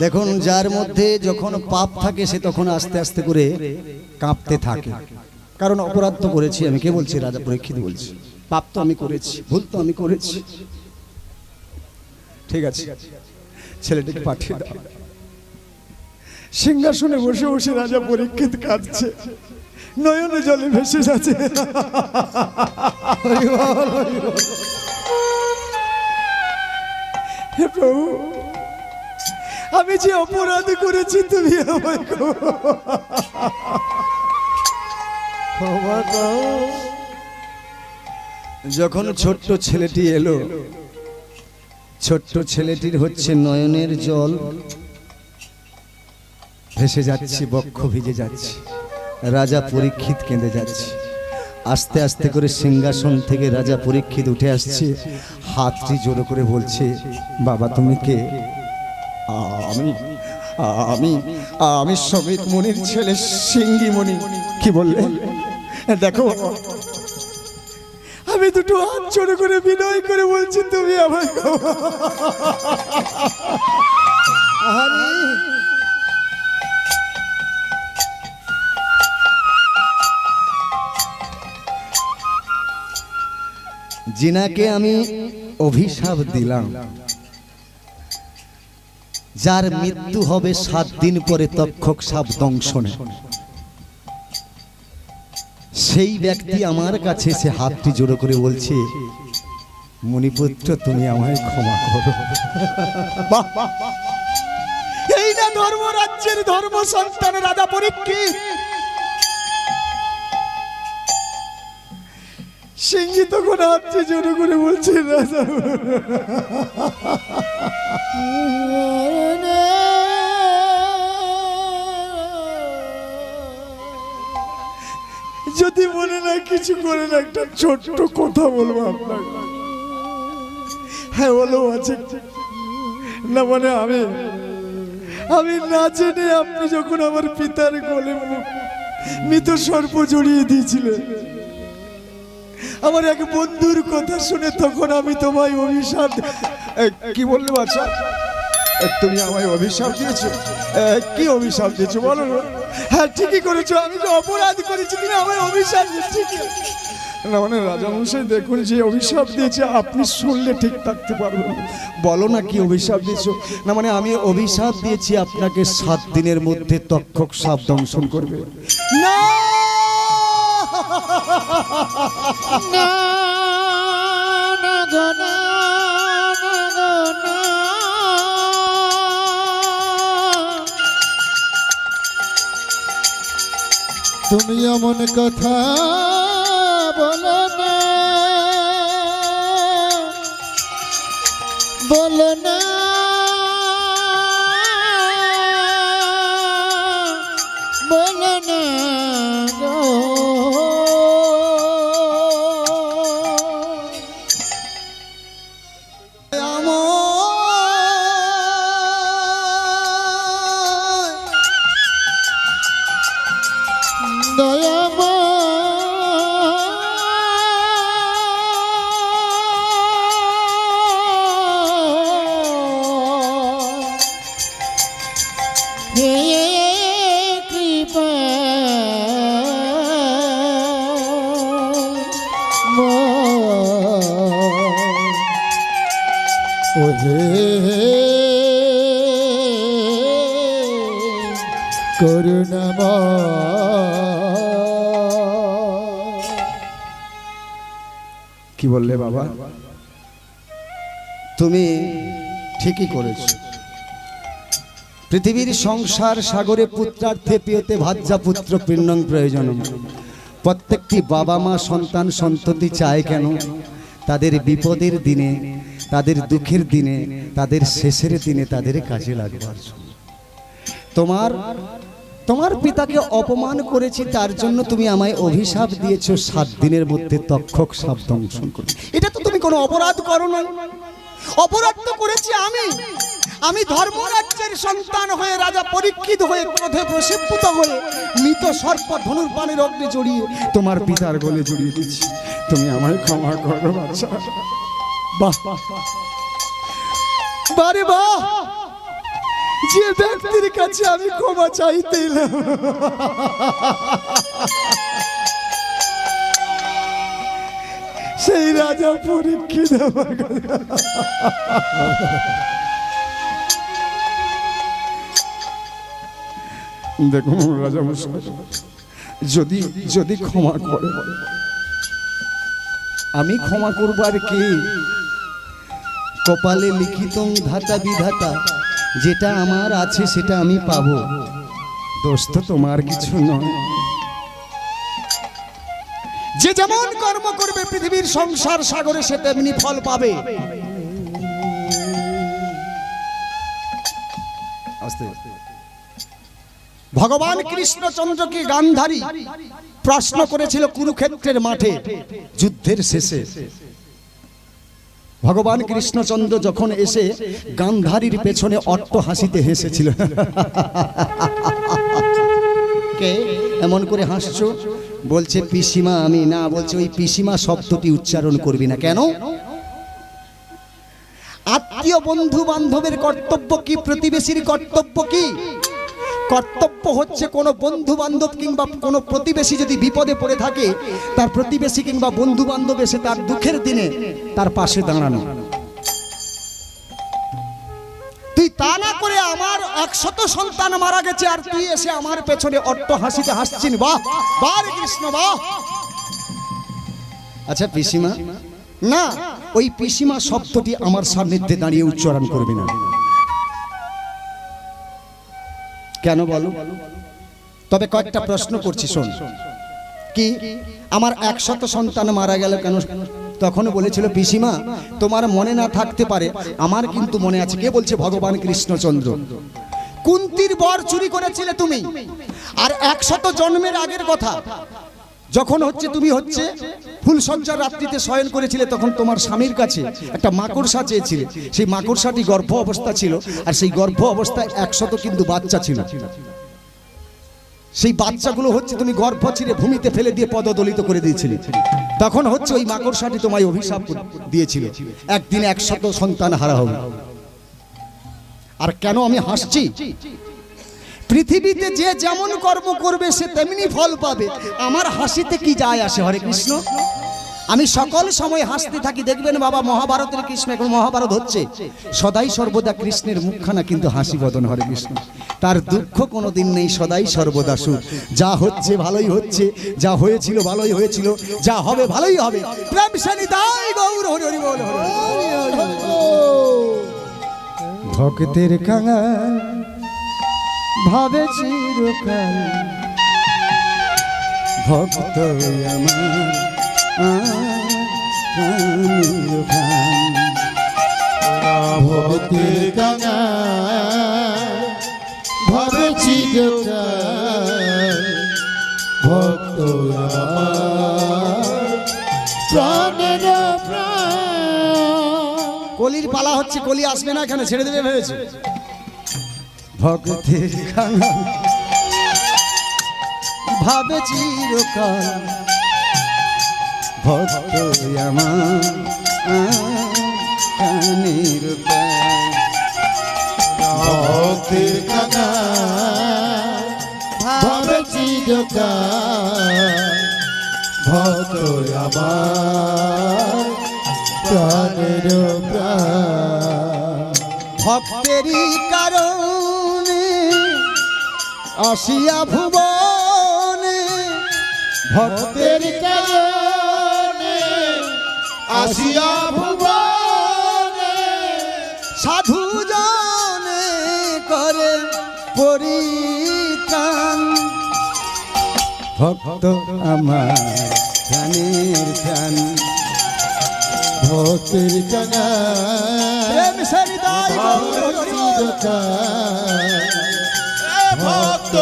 দেখুন, যার মধ্যে যখন পাপ থাকে সে তখন আস্তে আস্তে করে কাঁপতে থাকে, কারণ অপরাধ তো করেছি আমি। কে বলছি? রাজা পরীক্ষিত বলছি। পাপ তো আমি করেছি, ভুল তো আমি করেছি। ঠিক আছে, ছেলেটিকে পাঠিয়ে দাও। সিংহাসনে বসে বসে রাজা পরীক্ষিত কাঁদছে, নয়নে জলে ভেসে যাচ্ছে। হে প্রভু, আমি যে অপরাধ করেছি তুমি আমায় ক্ষমা করো। যখন ছোট্ট ছেলেটি এলো, ছোট্ট ছেলেটির হচ্ছে নয়নের জল ভেসে যাচ্ছে, বক্ষ ভিজে যাচ্ছে। রাজা পরীক্ষিত কেঁদে যাচ্ছে। আস্তে আস্তে করে সিংহাসন থেকে রাজা পরীক্ষিত উঠে আসছে, হাতটি জোড়ো করে বলছে, বাবা তুমি কে? আমি আমি আমি শ্রমিক মুনির ছেলে সিংহী মুনি। কি বললে? দেখো, আমি দুটো হাত জোড়ো করে বিনয় করে বলছি তুমি আমায় জিনাকে আমি অভিশাপ দিলাম, যার মৃত্যু হবে 7 দিন পরে তক্ষক সাপ দংশনে, সেই ব্যক্তি আমার কাছে সে হাতটি জোড়ো করে বলছে, মুনিপুত্র তুমি আমায় ক্ষমা করো। এই না ধর্মরাজ্যের ধর্ম সন্তান রাজা পরীক্ষিত। সিংহী তখন হাতটি জোড়ো করে বলছে, রাজা যদি মনে না কিছু করেন, একটা ছোট্ট কথা বলবো আপনাকে। হ্যাঁ বলো। আছে না? মানে আমি না জেনে আপনি যখন আমার পিতার গলে মৃত সর্প জড়িয়ে দিয়েছিলেন, আমার এক বন্ধুর কথা শুনে তখন আমি তোমায় অভিশাপ। কি বললে বাচ্চা? তুমি আমায় অভিশাপ দিয়েছো? কি অভিশাপ দিয়েছো বলো? হ্যাঁ ঠিকই করেছো, আমি যে অপরাধ করেছি তুমি আমায় অভিশাপ দিয়েছো। না মানে রাজামশাই দেখুন, যে অভিশাপ দিয়েছে আপনি শুনলে ঠিক থাকতে পারবেন। বলো না কি অভিশাপ দিয়েছো? না মানে আমি অভিশাপ দিয়েছি আপনাকে 7 দিনের মধ্যে তক্ষক সাপ দংশন করবে। না না না গো না, তুমি এমন কথা বলো না, বলো না, বলো না গো। হে করুণাময়। কি বললে বাবা? তুমি ঠিকই করেছো। পৃথিবীর সংসার সাগরে পুত্রার্থে পিয়তে ভাজ্যা পুত্র পিণ্ডং প্রয়োজনম। প্রত্যেকটি বাবা মা সন্তান সন্ততি চায় কেন? তাদের বিপদের দিনে, তাদের দুঃখের দিনে, তাদের শেষের দিনে তাদের কাজে লাগবার জন্য। তোমার পিতাকে অপমান করেছি, তার জন্য তুমি আমায় অভিশাপ দিয়েছো 7 দিনের মধ্যে তক্ষক সাপ দংশন করে। এটা তো তুমি কোনো অপরাধ করো না। অপরাধ তো করেছি আমি ধর্মরাজ্যের সন্তান হয়ে, রাজা পরীক্ষিত হয়ে, ক্রোধে প্রসিদ্ধ হয়ে মৃত সর্প ধনুর পানের অগ্নি জড়িয়ে তোমার পিতার গলে জড়িয়ে দিচ্ছি। তুমি আমায় ক্ষমা করো বাচ্চা। বাহ বারে বাহ, যে ব্যক্তির কাছে আমি ক্ষমা চাইতে এলাম সেই রাজা পরীক্ষিত আমার কথা। দেখুন রাজা মশাই, যদি ক্ষমা করে, আমি ক্ষমা করব আর কি? কপালে লিখিত ধাতা বিধাতা, যেটা আমার আছে সেটা আমি পাবো। দোষ তো তোমার কিছু নয়। যে যেমন কর্ম করবে পৃথিবীর সংসার সাগরে সে তেমনি ফল পাবে। ভগবান কৃষ্ণচন্দ্রকে গান্ধারী প্রশ্ন করেছিল কুরুক্ষেত্রের মাঠে যুদ্ধের শেষে। ভগবান কৃষ্ণচন্দ্র যখন এসে গান্ধারীর পেছনে অট্ট হাসিতে হেসেছিল। কে এমন করে হাসছো? বলছে পিসিমা। আমি না, বলছে ওই পিসিমা শব্দটি উচ্চারণ করবি না। কেন? আত্মীয় বন্ধু বান্ধবের কর্তব্য কি, প্রতিবেশীর কর্তব্য কি? কর্তব্য হচ্ছে কোনো বন্ধু বান্ধব কিংবা কোনো প্রতিবেশী যদি বিপদে পড়ে থাকে, তার প্রতিবেশী কিংবা বন্ধু বান্ধব এসে তার দুঃখের দিনে তার পাশে দাঁড়ানো। তুই তা না করে আমার 100 সন্তান মারা গেছে আর তুই এসে আমার পেছনে অট্ট হাসিতে হাসছিস। বাহ বাহ কৃষ্ণ বাহ। আচ্ছা পিসিমা, না, ওই পিসিমা শব্দটি আমার সান্নিধ্যে দাঁড়িয়ে উচ্চারণ করবি না। কেন বলো? তবে কয়েকটা প্রশ্ন করছি, শোন। কি আমার 100 সন্তান মারা গেল কেন? তখন বলেছিল পিসিমা তোমার মনে না থাকতে পারে, আমার কিন্তু মনে আছে। কে বলছে? ভগবান কৃষ্ণচন্দ্র। কুন্তির বর চুরি করেছিলে তুমি। আর 100 জন্মের আগের কথা, যখন তুমি ফুলসজ্জার রাত্রিতে শয়ন করেছিলে, তখন তোমার স্বামীর কাছে একটা মাকড়সা চেয়েছিলে। সেই মাকড়সাটি গর্ভ অবস্থা ছিল, আর সেই গর্ভ অবস্থায় 100 কিন্তু বাচ্চা ছিল। সেই বাচ্চাগুলো তুমি গর্ভ ছিঁড়ে ভূমিতে ফেলে দিয়ে পদদলিত করে দিয়েছিলে। তখন ওই মাকড়সাটি তোমায় অভিশাপ দিয়েছিল, একদিন 100 সন্তান হারা হবে। আর কেন আমি হাসছি? পৃথিবীতে যে যেমন কর্ম করবে সে তেমনি ফল পাবে। আমার হাসিতে কি যায় আসে? হরে কৃষ্ণ। আমি সকল সময় হাসতে থাকি। দেখবেন বাবা, মহাভারতের কৃষ্ণ, এখন মহাভারত হচ্ছে, সদাই সর্বদা কৃষ্ণের মুখখানা কিন্তু হাসি বদন। হরে কৃষ্ণ। তার দুঃখ কোনোদিন নেই, সদাই সর্বদা সুখ। যা হচ্ছে ভালোই হচ্ছে, যা হয়েছিল ভালোই হয়েছিল, যা হবে ভালোই হবে। প্রেম শ্রেণী তাই গৌর হরি হরি বল। ভক্তের কাঙাল ভাবে চিরকাল, ভক্ত আমার ভক্তের কাঙাল ভাবে চিরকাল, ভক্ত আমার প্রাণের প্রাণ। কলির পালা হচ্ছে, কলি আসবে না, এখানে ছেড়ে দেবে ভেবেছে। ভক্তের কাঙাল ভাবে চিরকাল, ভক্ত আমার প্রাণের প্রাণ। ভক্তের কাঙাল ভাবে চিরকাল, ভক্ত আমার প্রাণের প্রাণ। ভক্তেরই কারণে আসিয়া ভুবনে, ভক্তের কারণে আসিয়া ভুবনে, সাধু জনে করে পরিত্রাণ। ভক্ত আমার প্রাণের প্রাণ, ভক্তের জানা প্রেম সরিদায় ভক্ত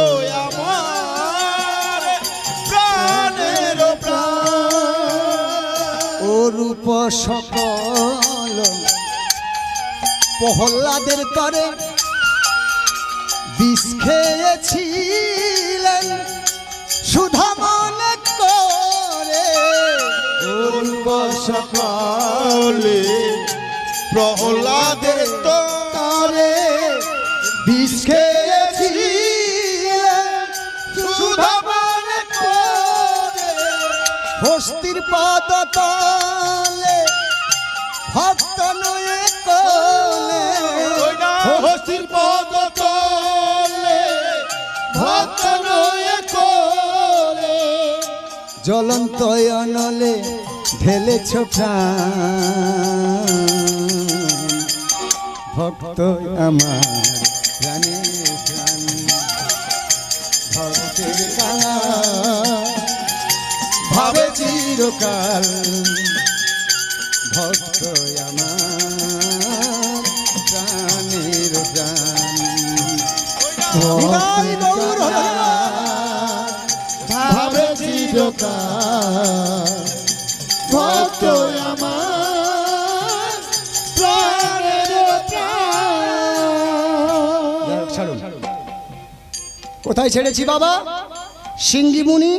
আমার প্রাণের প্রাণ। ও রূপ সকল প্রহ্লাদের তরে বিষ খেয়েছিলেন সুধা মনে করে। অল্প সকালে প্রহ্লাদের তরে বিষ খেয়েছিলেন সুধা মনে করে। হস্তির পদ তলে ভক্ত নয়ে কোলে, হস্তির পদ তলে ভক্ত নয়ে কোলে, জ্বলন্ত অনলে ঢেলেছ প্রাণ। ভক্ত আমার প্রাণের প্রাণ, ভক্তের কালা ভাবে চিরকাল। ভক্ত আমার প্রাণের প্রাণ। ভক্তের জানা ভাবে চিরকাল। ভক্ত আমার প্রাণের প্রাণ। কোথায় ছেড়েছি বাবা? সিংহী মুনি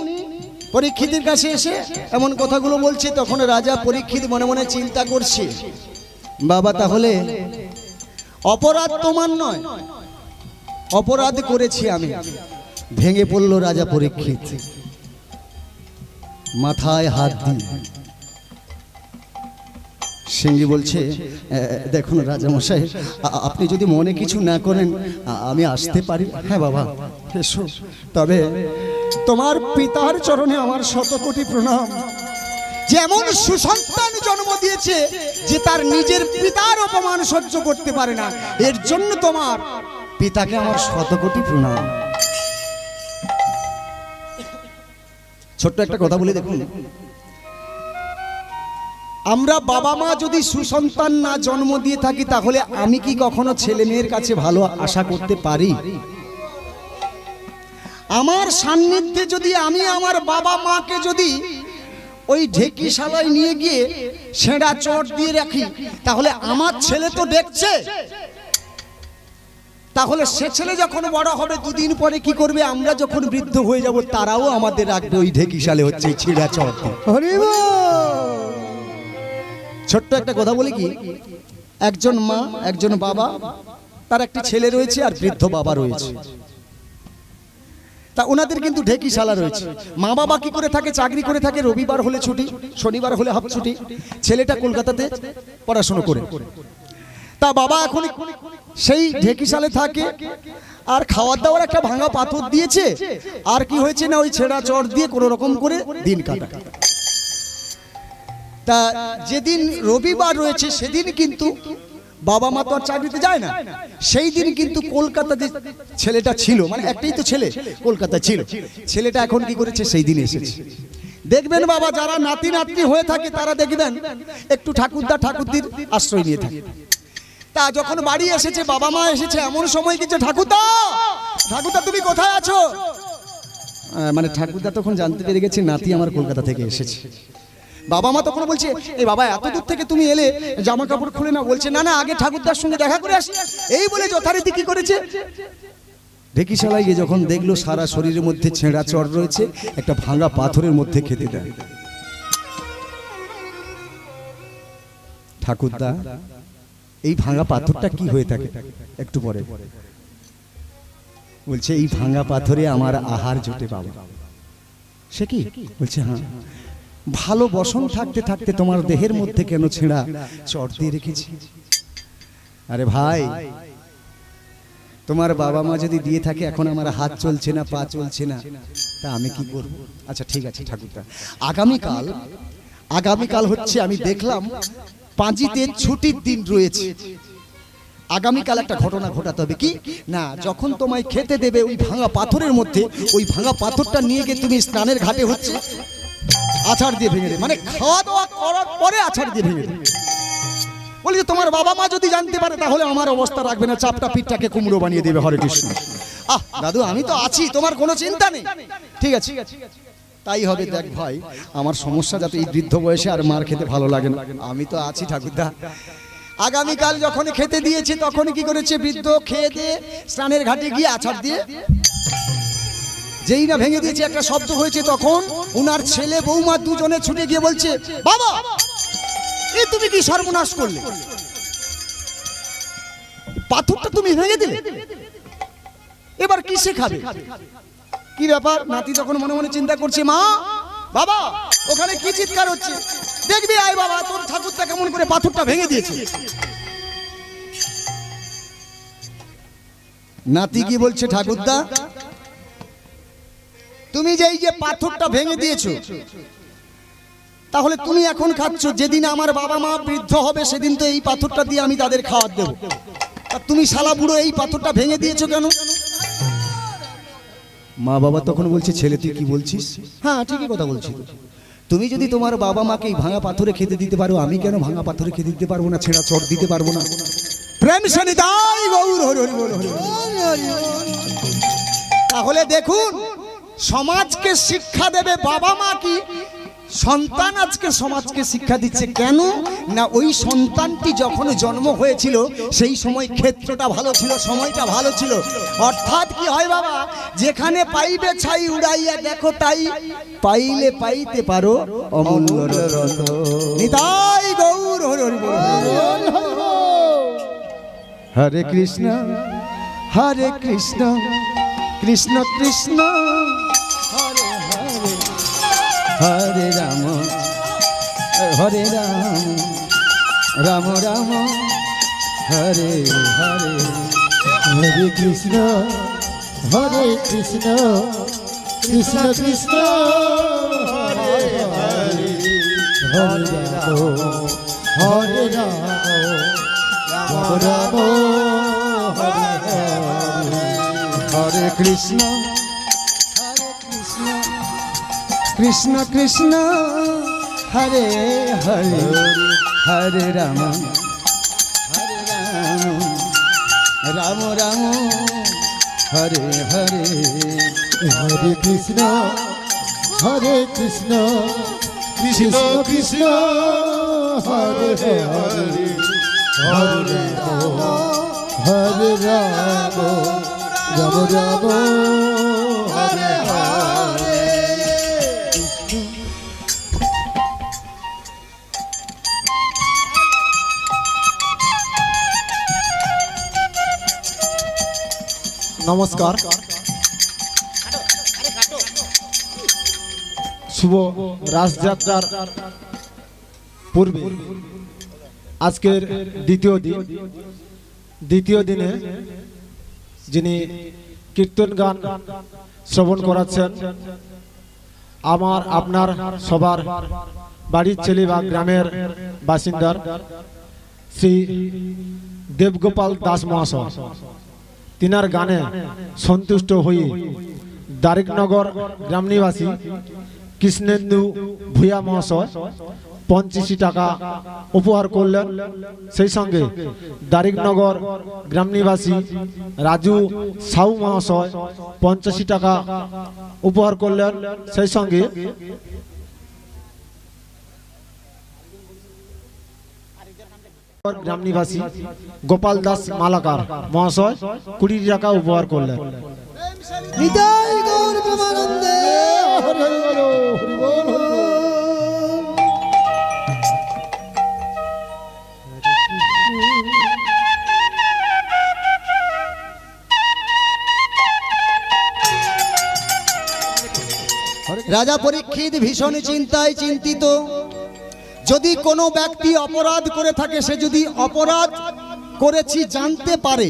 পরীক্ষিতের কাছে এসে এমন কথাগুলো বলছে, তখন রাজা পরীক্ষিত মনে মনে চিন্তা করছে, বাবা তাহলে অপরাধ তোমার নয়, অপরাধ করেছি আমি। ভেঙে পড়ল রাজা পরীক্ষিত, মাথায় হাত দিয়ে। সিংহী বলছে, দেখুন রাজামশাই, আপনি যদি মনে কিছু না করেন আমি আসতে পারি? হ্যাঁ বাবা এসো, তবে তোমার পিতার চরণে আমার শতকোটি প্রণাম। যেমন সুসন্তান জন্ম দিয়েছে যে তার নিজের পিতার অপমান সহ্য করতে পারে না, এর জন্য তোমার পিতাকে আমার শতকোটি প্রণাম। ছোট্ট একটা কথা বলে দেখুন, আমরা বাবা মা যদি সুসন্তান না জন্ম দিয়ে থাকি, তাহলে আমি কি কখনো ছেলে মেয়ের কাছে ভালো আশা করতে পারি? আমার সান্নিধ্যে যদি আমি আমার বাবা মাকে যদি ওই ঢেকিশালায় নিয়ে গিয়ে ছেঁড়া চট দিয়ে রাখি, তাহলে আমার ছেলে তো দেখছে, তাহলে সে ছেলে যখন বড় হবে দুদিন পরে কি করবে? আমরা যখন বৃদ্ধ হয়ে যাব তারাও আমাদের রাখবে ওই ঢেকিশালে, হচ্ছে ছেঁড়া চট দিয়ে। ছোট্ট একটা কথা বলি কি, একজন মা একজন বাবা, তার একটা ছেলে রয়েছে আর বৃদ্ধ বাবা রয়েছে, তা ওনাদের কিন্তু ঢেকিশালা রয়েছে। মা বাবা কি করে থাকে? চাকরি করে থাকে, রবিবার হলে ছুটি, শনিবার হলে হাফ ছুটি। ছেলেটা কলকাতাতে পড়াশোনা করে, তা বাবা এখন সেই ঢেকিশালে থাকে, আর খাওয়ার দাওয়ার একটা ভাঙা পাথর দিয়েছে, আর কি হয়েছে না ওই ছেঁড়া চট দিয়ে কোনো রকম করে দিন কাটা। তা যেদিন রবিবার রয়েছে সেদিন কিন্তু বাবা মা তো আর চাকরিতে যায় না, সেই দিন কিন্তু কলকাতাতে ছেলেটা ছিল, মানে একটাই তো ছেলে কলকাতা ছিল, ছেলেটা এখন কি করেছে? সেই দিন এসেছে। দেখবেন বাবা, যারা নাতি নাতনি হয়ে থাকে তারা দেখবেন একটু ঠাকুরদা ঠাকুরদির আশ্রয় নিয়ে থাকে। তা যখন বাড়ি এসেছে, বাবা মা এসেছে, এমন সময় কিছু ঠাকুরদা ঠাকুরদা তুমি কোথায় আছো? মানে ঠাকুরদা তখন জানতে পেরে গেছে নাতি আমার কলকাতা থেকে এসেছে। বাবা মা তখন বলছে, এই বাবা এত দূর থেকে তুমি এলে, জামা কাপড় খুলে না? বলছে, না না, আগে ঠাকুরদার সঙ্গে দেখা করে আসি। এই বলে যথারীতি কি করেছে? ঢেকিশালায় গিয়ে যখন দেখলো সারা শরীরের মধ্যে ছেঁড়া চড় রয়েছে, একটা ভাঙা পাথরের মধ্যে খেতে দেয়। ঠাকুরদা, এই ভাঙা পাথরটা কি হয়ে থাকে? একটু পরে বলছে, এই ভাঙা পাথরে আমার আহার জোটে বাবা। সে কি? বলছে, হ্যাঁ, ভালো বসন থাকতে থাকতে তোমার দেহের মধ্যে কেন ছেঁড়া চট দিয়ে রেখেছি? আরে ভাই, তোমার বাবা মা যদি দিয়ে থাকে, এখন আমার হাত চলছে না, পা চলছে না, তা আমি কি করব? আচ্ছা ঠিক আছে ঠাকুরদা, আগামীকাল হচ্ছে, আমি দেখলাম পাঁজিতে ছুটির দিন রয়েছে, আগামীকাল একটা ঘটনা ঘটাতে হবে। কি না, যখন তোমায় খেতে দেবে ওই ভাঙা পাথরের মধ্যে, ওই ভাঙা পাথরটা নিয়ে গিয়ে তুমি স্নানের ঘাটে হচ্ছে আছাড় দিয়ে ভেঙে দেবে, মানে খাওয়া দাওয়া করার পরে আছাড় দিয়ে ভেঙে দেবে। বলি যে তোমার বাবা মা যদি জানতে পারে তাহলে আমার অবস্থা রাখবে না, চাপটা পিঠটাকে কুমড়ো বানিয়ে দেবে। হরে কৃষ্ণ। দাদু আমি তো আছি, তোমার কোনো চিন্তা নেই। ঠিক আছে, তাই হবে। দেখ ভাই, আমার সমস্যা যাতে এই বৃদ্ধ বয়সে আর মার খেতে ভালো লাগে না, আমি তো আছি ঠাকুরদা। আগামীকাল যখন খেতে দিয়েছে তখন কি করেছে, বৃদ্ধ খেয়ে দিয়ে স্নানের ঘাটে গিয়ে আছাড় দিয়ে যেই না ভেঙে দিয়েছে, একটা শব্দ হয়েছে, তখন উনার ছেলে বৌমা দুজনে ছুটে গিয়ে বলছে, বাবা এই তুমি কি সর্বনাশ করলে, পাথরটা তুমি ভেঙে দিলে, এবার কি শেখাবে? কি ব্যাপার? নাতি তখন মনে মনে চিন্তা করছে, মা বাবা ওখানে কি চিৎকার হচ্ছে, দেখবি আয় বাবা, তোর ঠাকুরটা কেমন করে পাথরটা ভেঙে দিয়েছে। নাতি কি বলছে, ঠাকুরদা তুমি যে এই যে পাথরটা ভেঙে দিয়েছো, তাহলে তুমি এখন খাচ্ছ, যেদিন আমার বাবা মা বৃদ্ধ হবে সেদিন তো এই পাথরটা দিয়ে আমি তাদের খাওয়ার দেবো, আর তুমি শালা বুড়ো এই পাথরটা ভেঙে দিয়েছো কেন? মা বাবা তখন বলছে, ছেলে তুই কি বলছিস? হ্যাঁ ঠিকই কথা বলছি, তুমি যদি তোমার বাবা মাকে এই ভাঙা পাথরে খেতে দিতে পারো, আমি কেন ভাঙা পাথরে খেতে দিতে পারবো না, ছেঁড়া চট দিতে পারবো না? প্রেম শনি দাই গৌর হরি হরি বল হরি। তাহলে দেখুন, সমাজকে শিক্ষা দেবে বাবা মা, কি সন্তান আজকে সমাজকে শিক্ষা দিচ্ছে কেন না, ওই সন্তানটি যখন জন্ম হয়েছিল সেই সময় ক্ষেত্রটা ভালো ছিল, সময়টা ভালো ছিল। অর্থাৎ কি হয় বাবা, যেখানে পাইবে ছাই উড়াইয়া দেখো তাই, পাইলে পাইতে পারো অমূল্য রত্ন। নিতাই গৌর হরি হরি বল। হরে কৃষ্ণ হরে কৃষ্ণ কৃষ্ণ কৃষ্ণ হরে হরে, হরে রাম হরে রাম, রাম রাম হরে হরে, হরে কৃষ্ণ কৃষ্ণ কৃষ্ণ হরে হরে, হরে রাম হরে রাম, রাম রাম হরে হরে, হরে কৃষ্ণ কৃষ্ণ কৃষ্ণ হরে হরে, হরে রাম রাম রাম হরে হরে, হরে কৃষ্ণ কৃষ্ণ কৃষ্ণ হরে হরে, হরে রাম হরে রাম, রাম রাম হরে হরে। নমস্কার। শুভ রাসযাত্রার পূর্বে আজকের দ্বিতীয় দিনে যিনি কীর্তন গান শ্রবণ করাচ্ছেন, আমার আপনার সবার বাড়ির ছেলে বা গ্রামের বাসিন্দার শ্রী দেবগোপাল দাস মহাশয়, তিনার গানে সন্তুষ্ট হয়ে দারিকনগর গ্রাম নিবাসী কৃষ্ণেন্দু ভূয়া মহাশয় 85 টাকা উপহার করলেন। সেই সঙ্গে দারিকনগর গ্রাম নিবাসী রাজু সাউ মহাশয় 85 টাকা উপহার করলেন। সেই সঙ্গে গ্রাম নিবাসী গোপাল দাস মালাকার মহাশয় 20 টাকা উপহার করলেন। নিতাই গৌর প্রেমানন্দে হরি বল হরি বল হরি বল। রাজা পরীক্ষিত ভীষণ চিন্তায় চিন্তিত। যদি কোনো ব্যক্তি অপরাধ করে থাকে, সে যদি অপরাধ করেছি জানতে পারে,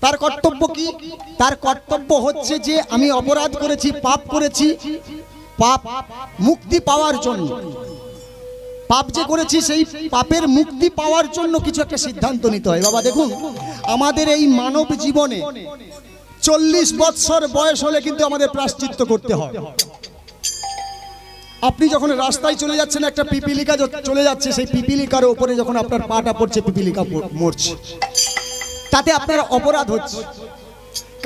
তার কর্তব্য কি? তার কর্তব্য হচ্ছে যে আমি অপরাধ করেছি, পাপ করেছি, পাপ মুক্তি পাওয়ার জন্য, পাপ যে করেছি সেই পাপের মুক্তি পাওয়ার জন্য কিছু একটা সিদ্ধান্ত নিতে হয়। বাবা দেখুন, আমাদের এই মানব জীবনে 40 বৎসর বয়স হলে কিন্তু আমাদের প্রায়শ্চিত্ত করতে হয়। আপনি যখন রাস্তায় চলে যাচ্ছেন, একটা পিপিলিকা চলে যাচ্ছে, সেই পিপিলিকার উপরে যখন আপনার পাটা পড়ছে, পিপিলিকা মরছে, তাতে আপনার অপরাধ হচ্ছে।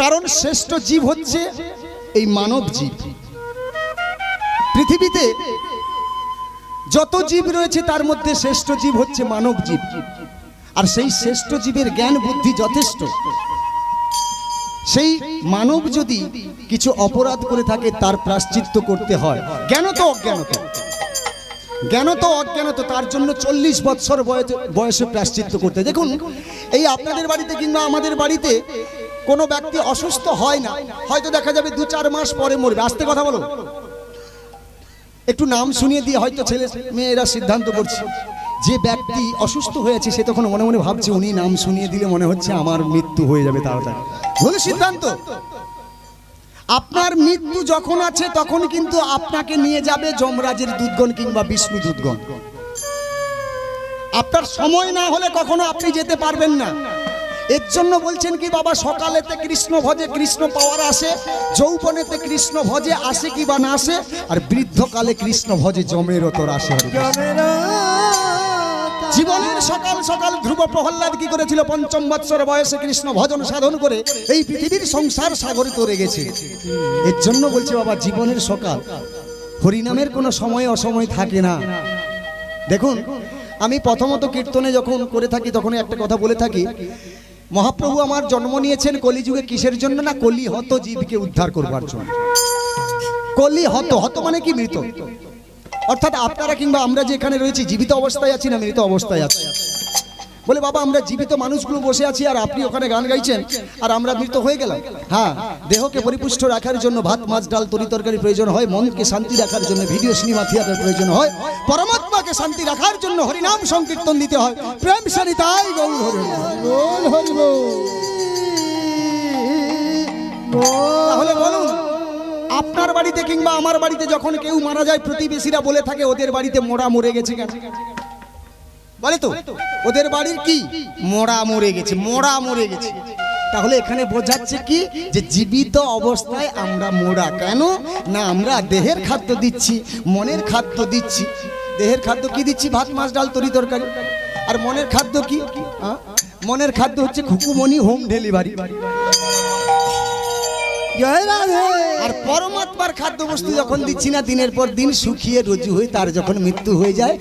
কারণ শ্রেষ্ঠ জীব হচ্ছে এই মানব জীব। পৃথিবীতে যত জীব রয়েছে তার মধ্যে শ্রেষ্ঠ জীব হচ্ছে মানব জীব। আর সেই শ্রেষ্ঠ জীবের জ্ঞান বুদ্ধি যথেষ্ট। সেই মানব যদি কিছু অপরাধ করে থাকে তার প্রায়শ্চিত্ত করতে হয়। জ্ঞানত অজ্ঞানত, জ্ঞানত অজ্ঞানত, তার জন্য 40 বৎসর বয়সে প্রায়শ্চিত্ত করতে। দেখুন, এই আপনাদের বাড়িতে কিংবা আমাদের বাড়িতে কোনো ব্যক্তি অসুস্থ হয় না, হয়তো দেখা যাবে 2-4 মাস পরে মরবে। আস্তে কথা বলো, একটু নাম শুনিয়ে দিয়ে হয়তো ছেলে মেয়েরা সিদ্ধান্ত করছে। যে ব্যক্তি অসুস্থ হয়েছে সে তখন মনে মনে ভাবছে উনি নাম শুনিয়ে দিলে মনে হচ্ছে আমার মৃত্যু হয়ে যাবে তাড়াতাড়ি। ভুল সিদ্ধান্ত। আপনার মৃত্যু যখন আছে তখন কিন্তু আপনাকে নিয়ে যাবে যমরাজের দূতগণ কিংবা বিষ্ণু দূতগণ। আপনার সময় না হলে কখনো আপনি যেতে পারবেন না। এর জন্য বলছেন কি বাবা, সকালেতে কৃষ্ণ ভজে কৃষ্ণ পাওয়ার আসে, যৌবনেতে কৃষ্ণ ভজে আসে কি বা না আসে, আর বৃদ্ধকালে কৃষ্ণ ভজে জমের তোর আসে। জীবনের সকাল সকাল ধ্রুব প্রহ্লাদ কি করেছিল? 5ম বৎসর বয়সে কৃষ্ণ ভজন সাধন করে এই পৃথিবীর সংসার সাগরে তরে গেছে। এর জন্য বলছে বাবা, জীবনের সকাল, হরিনামের কোনো সময় অসময় থাকে না। দেখুন, আমি প্রথমত কীর্তনে যখন করে থাকি তখন একটা কথা বলে থাকি, মহাপ্রভু আমার জন্ম নিয়েছেন কলিযুগে কিসের জন্য? না, কলি হত জীবকে উদ্ধার করবার জন্য। কলি হত, হত মানে কি? মৃত। অর্থাৎ আপনারা কিংবা আমরা যে এখানে রয়েছি জীবিত অবস্থায় আছি না মৃত অবস্থায় আছি? বলে বাবা, আমরা জীবিত মানুষগুলো বসে আছি আর আপনি ওখানে গান গাইছেন আর আমরা মৃত হয়ে গেলাম। হ্যাঁ, দেহকে পরিপুষ্ট রাখার জন্য ভাত মাছ ডাল তরি তরকারি প্রয়োজন হয়, মনকে শান্তি রাখার জন্য ভিডিও সিনেমা থিয়েটার প্রয়োজন হয়, পরমাত্মাকে শান্তি রাখার জন্য হরিনাম সংকীর্তন দিতে হয়। প্রেম সরিতাই গৌর হরি বল, হরি বল। তাহলে বলুন, আপনার বাড়িতে কিংবা আমার বাড়িতে যখন কেউ মারা যায় প্রতিবেশীরা বলে থাকে ওদের বাড়িতে মোড়া মরে গেছে কেন? বলে তো ওদের বাড়ির কি মোড়া মরে গেছে, মোড়া মরে গেছে। তাহলে এখানে বোঝাচ্ছে কি যে জীবিত অবস্থায় আমরা মোড়া কেন? না, আমরা দেহের খাদ্য দিচ্ছি, মনের খাদ্য দিচ্ছি। দেহের খাদ্য কি দিচ্ছি? ভাত মাছ ডাল তরি তরকারি। আর মনের খাদ্য কি? মনের খাদ্য হচ্ছে খুকুমনি হোম ডেলিভারি। আর পরমাত্মার খাদ্য বস্তু যখন দিচ্ছি না, দিনের পর দিন শুকিয়ে রজু হয়ে তার যখন মৃত্যু হয়ে যায়,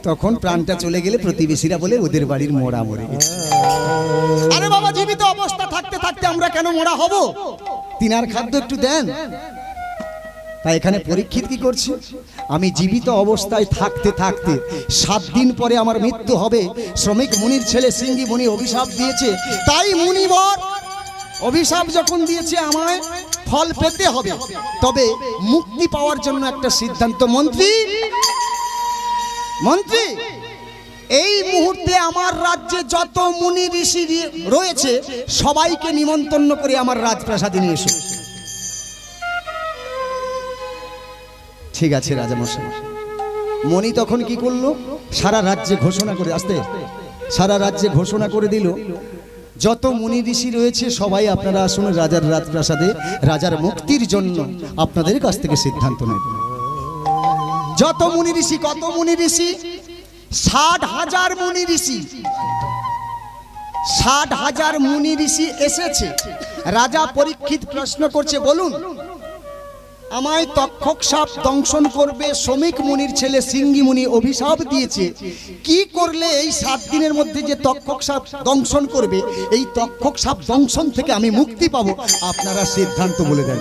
তখন প্রাণটা চলে গেলে প্রতিবেশীরা বলে ওদের বাড়ির মোড়া মরে গেছে। আরে বাবা, জীবিত অবস্থা থাকতে থাকতে আমরা কেন মোড়া হব? তিনার খাদ্য একটু দেন। তাই এখানে পরীক্ষিত কি করছে? আমি জীবিত অবস্থায় থাকতে থাকতে 7 দিন পরে আমার মৃত্যু হবে। শ্রমিক মুনির ছেলে সিঙ্গি মুনি অভিশাপ দিয়েছে, তাই মুনিবর অভিশাপ যখন দিয়েছে আমায় ফল পেতে হবে। তবে মুক্তি পাওয়ার জন্য একটা সিদ্ধান্ত। মন্ত্রী, মন্ত্রী, এই মুহূর্তে আমার রাজ্যে যত মুনি ঋষি রয়েছে সবাইকে নিমন্ত্রণ করে আমার রাজপ্রাসাদে নিয়ে এসো। ঠিক আছে রাজামশাই। মণি তখন কি করলো? সারা রাজ্যে ঘোষণা করে, আসতে সারা রাজ্যে ঘোষণা করে দিল, যত মুনি ঋষি রয়েছে সবাই আপনারা আসুন রাজার রাজপ্রাসাদে, রাজার মুক্তির জন্য আপনাদের কাছ থেকে সিদ্ধান্ত নেব। যত মুনি ঋষি, কত মুনি ঋষি? 60,000 মুনি ঋষি। 60,000 মুনি ঋষি এসেছে। রাজা পরীক্ষিত প্রশ্ন করছে, বলুন আমায় তক্ষক সাপ দংশন করবে, শ্রমিক মুনির ছেলে সিঙ্গি মুনি অভিশাপ দিয়েছে, কি করলে এই 7 দিনের মধ্যে যে তক্ষক সাপ দংশন করবে এই তক্ষক সাপ দংশন থেকে আমি মুক্তি পাবো? আপনারা সিদ্ধান্ত বলে দেন।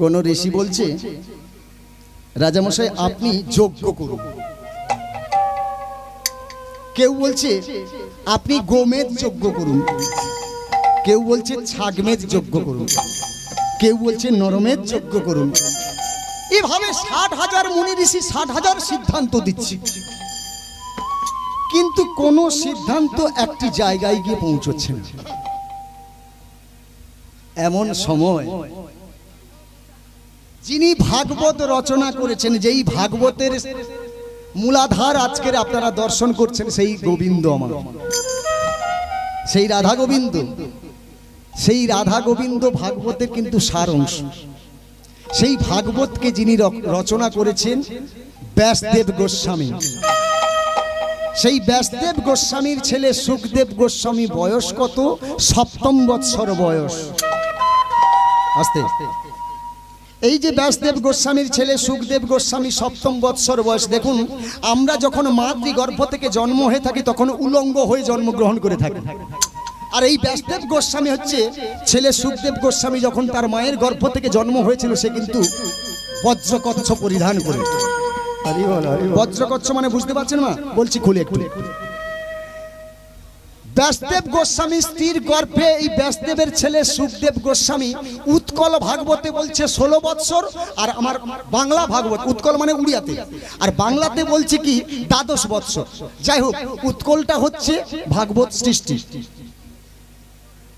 কোন ঋষি বলছে, রাজামশাই আপনি যজ্ঞ করুন। কেউ বলছে আপনি গোমেদ যজ্ঞ করুন, কেউ বলছে ছাগমেদ যজ্ঞ করুন, কেউ বলছে নরমেদ যজ্ঞ করুন। এভাবে 60,000 মুনি ঋষি 60,000 সিদ্ধান্ত দিচ্ছে। কোনো সিদ্ধান্ত একটি জায়গায় গিয়ে পৌঁছচ্ছে না। এমন সময় যিনি ভাগবত রচনা করেছেন, যেই ভাগবতের মূলাধার আজকের আপনারা দর্শন করছেন, সেই গোবিন্দ আমার, সেই রাধা গোবিন্দ, সেই রাধা গোবিন্দ ভাগবতের কিন্তু সার অংশ। সেই ভাগবতকে যিনি রচনা করেছেন ব্যাসদেব গোস্বামী। সেই ব্যাসদেব গোস্বামীর ছেলে সুখদেব গোস্বামী বয়স কত? 7ম বৎসর বয়স। আস্তে এই যে ব্যাসদেব গোস্বামীর ছেলে সুখদেব গোস্বামী 7ম বৎসর বয়স। দেখুন, আমরা যখন মাতৃগর্ভ থেকে জন্ম হয়ে থাকি তখন উলঙ্গ হয়ে জন্মগ্রহণ করে থাকি। আর এই ব্যাসদেব গোস্বামী হচ্ছে ছেলে সুখদেব গোস্বামী, যখন তার মায়ের গর্ভ থেকে জন্ম হয়েছিল সে কিন্তু বজ্রকচ্ছ পরিধান করে। বজ্রকচ্ছ মানে বুঝতে পারছেন না? বলছি খুলে একটু। ব্যাসদেব গোস্বামী স্ত্রীর গর্ভে এই ব্যাসদেবের ছেলে সুখদেব গোস্বামী, উৎকল ভাগবতে বলছে 16 বৎসর, আর আমার বাংলা ভাগবত, উৎকল মানে উড়িয়াতে, আর বাংলাতে বলছে কি 12 বৎসর। যাই হোক, উৎকলটা হচ্ছে ভাগবত সৃষ্টি,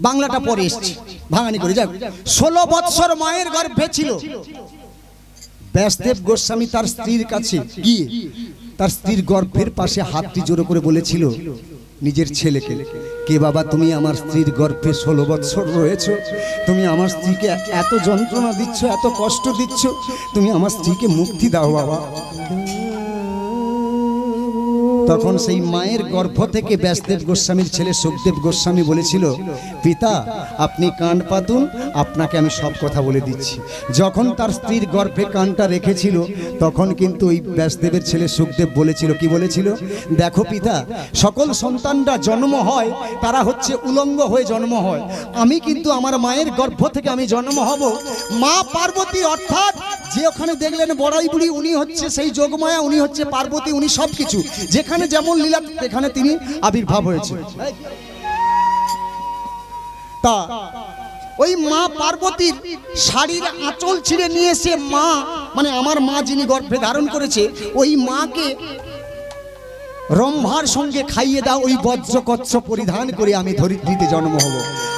বাংলাটা পরে এসছে ভাঙানি করে। যাক, 16 বৎসর মায়ের গর্ভে ছিল। ব্যাসদেব গোস্বামী তার স্ত্রীর কাছে গিয়ে তার স্ত্রীর গর্ভের পাশে হাতটি জোড়ো করে বলেছিল নিজের ছেলেকে, কে বাবা, তুমি আমার স্ত্রীর গর্ভে 16 বৎসর রয়েছো, তুমি আমার স্ত্রীকে এত যন্ত্রণা দিচ্ছ, এত কষ্ট দিচ্ছ, তুমি আমার স্ত্রীকে মুক্তি দাও বাবা। তখন সেই মায়ের গর্ভ থেকে ব্যাসদেব গোস্বামীর ছেলে সুখদেব গোস্বামী বলেছিল, পিতা আপনি কান পাতুন, আপনাকে আমি সব কথা বলে দিচ্ছি। যখন তার স্ত্রীর গর্ভে কানটা রেখেছিল তখন কিন্তু ওই ব্যাসদেবের ছেলে সুখদেব বলেছিল, কি বলেছিল? দেখো পিতা, সকল সন্তানরা জন্ম হয় তারা হচ্ছে উলঙ্গ হয়ে জন্ম হয়, আমি কিন্তু আমার মায়ের গর্ভ থেকে আমি জন্ম হব মা পার্বতী, অর্থাৎ যে ওখানে দেখলেন বড়াই বুড়ি, উনি হচ্ছে সেই যোগমায়া, উনি হচ্ছে পার্বতী, উনি সব কিছু, যেখানে যেমন লীলা এখানে তিনি আবির্ভাব হয়েছে। তা ওই মা পার্বতীর শাড়ির আঁচল ছিঁড়ে নিয়ে এসে মা, মানে আমার মা যিনি গর্ভে ধারণ করেছে, ওই মাকে রম্ভার সঙ্গে খাইয়ে দাও, ওই বজ্রকচ্ছ পরিধান করে আমি ধরিত্রীতে জন্ম হব।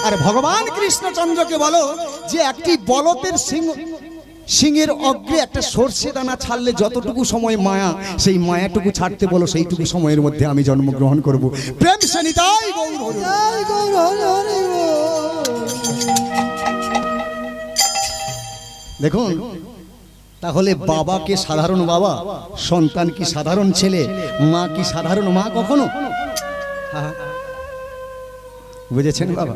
আর ভগবান কৃষ্ণচন্দ্রকে বলো যে একটি বলদের সিংহের অগ্রে একটা সর্ষে দানা ছাড়লে যতটুকু সময় মায়া, সেই মায়াটুকু ছাড়তে বলো, সেইটুকু সময়ের মধ্যে আমি জন্মগ্রহণ করব। প্রেম সে নিতাই গৌর হরি। দেখুন, তাহলে বাবা কে সাধারণ বাবা, সন্তান কি সাধারণ ছেলে, মা কি সাধারণ মা কখনো? বুঝেছেন বাবা?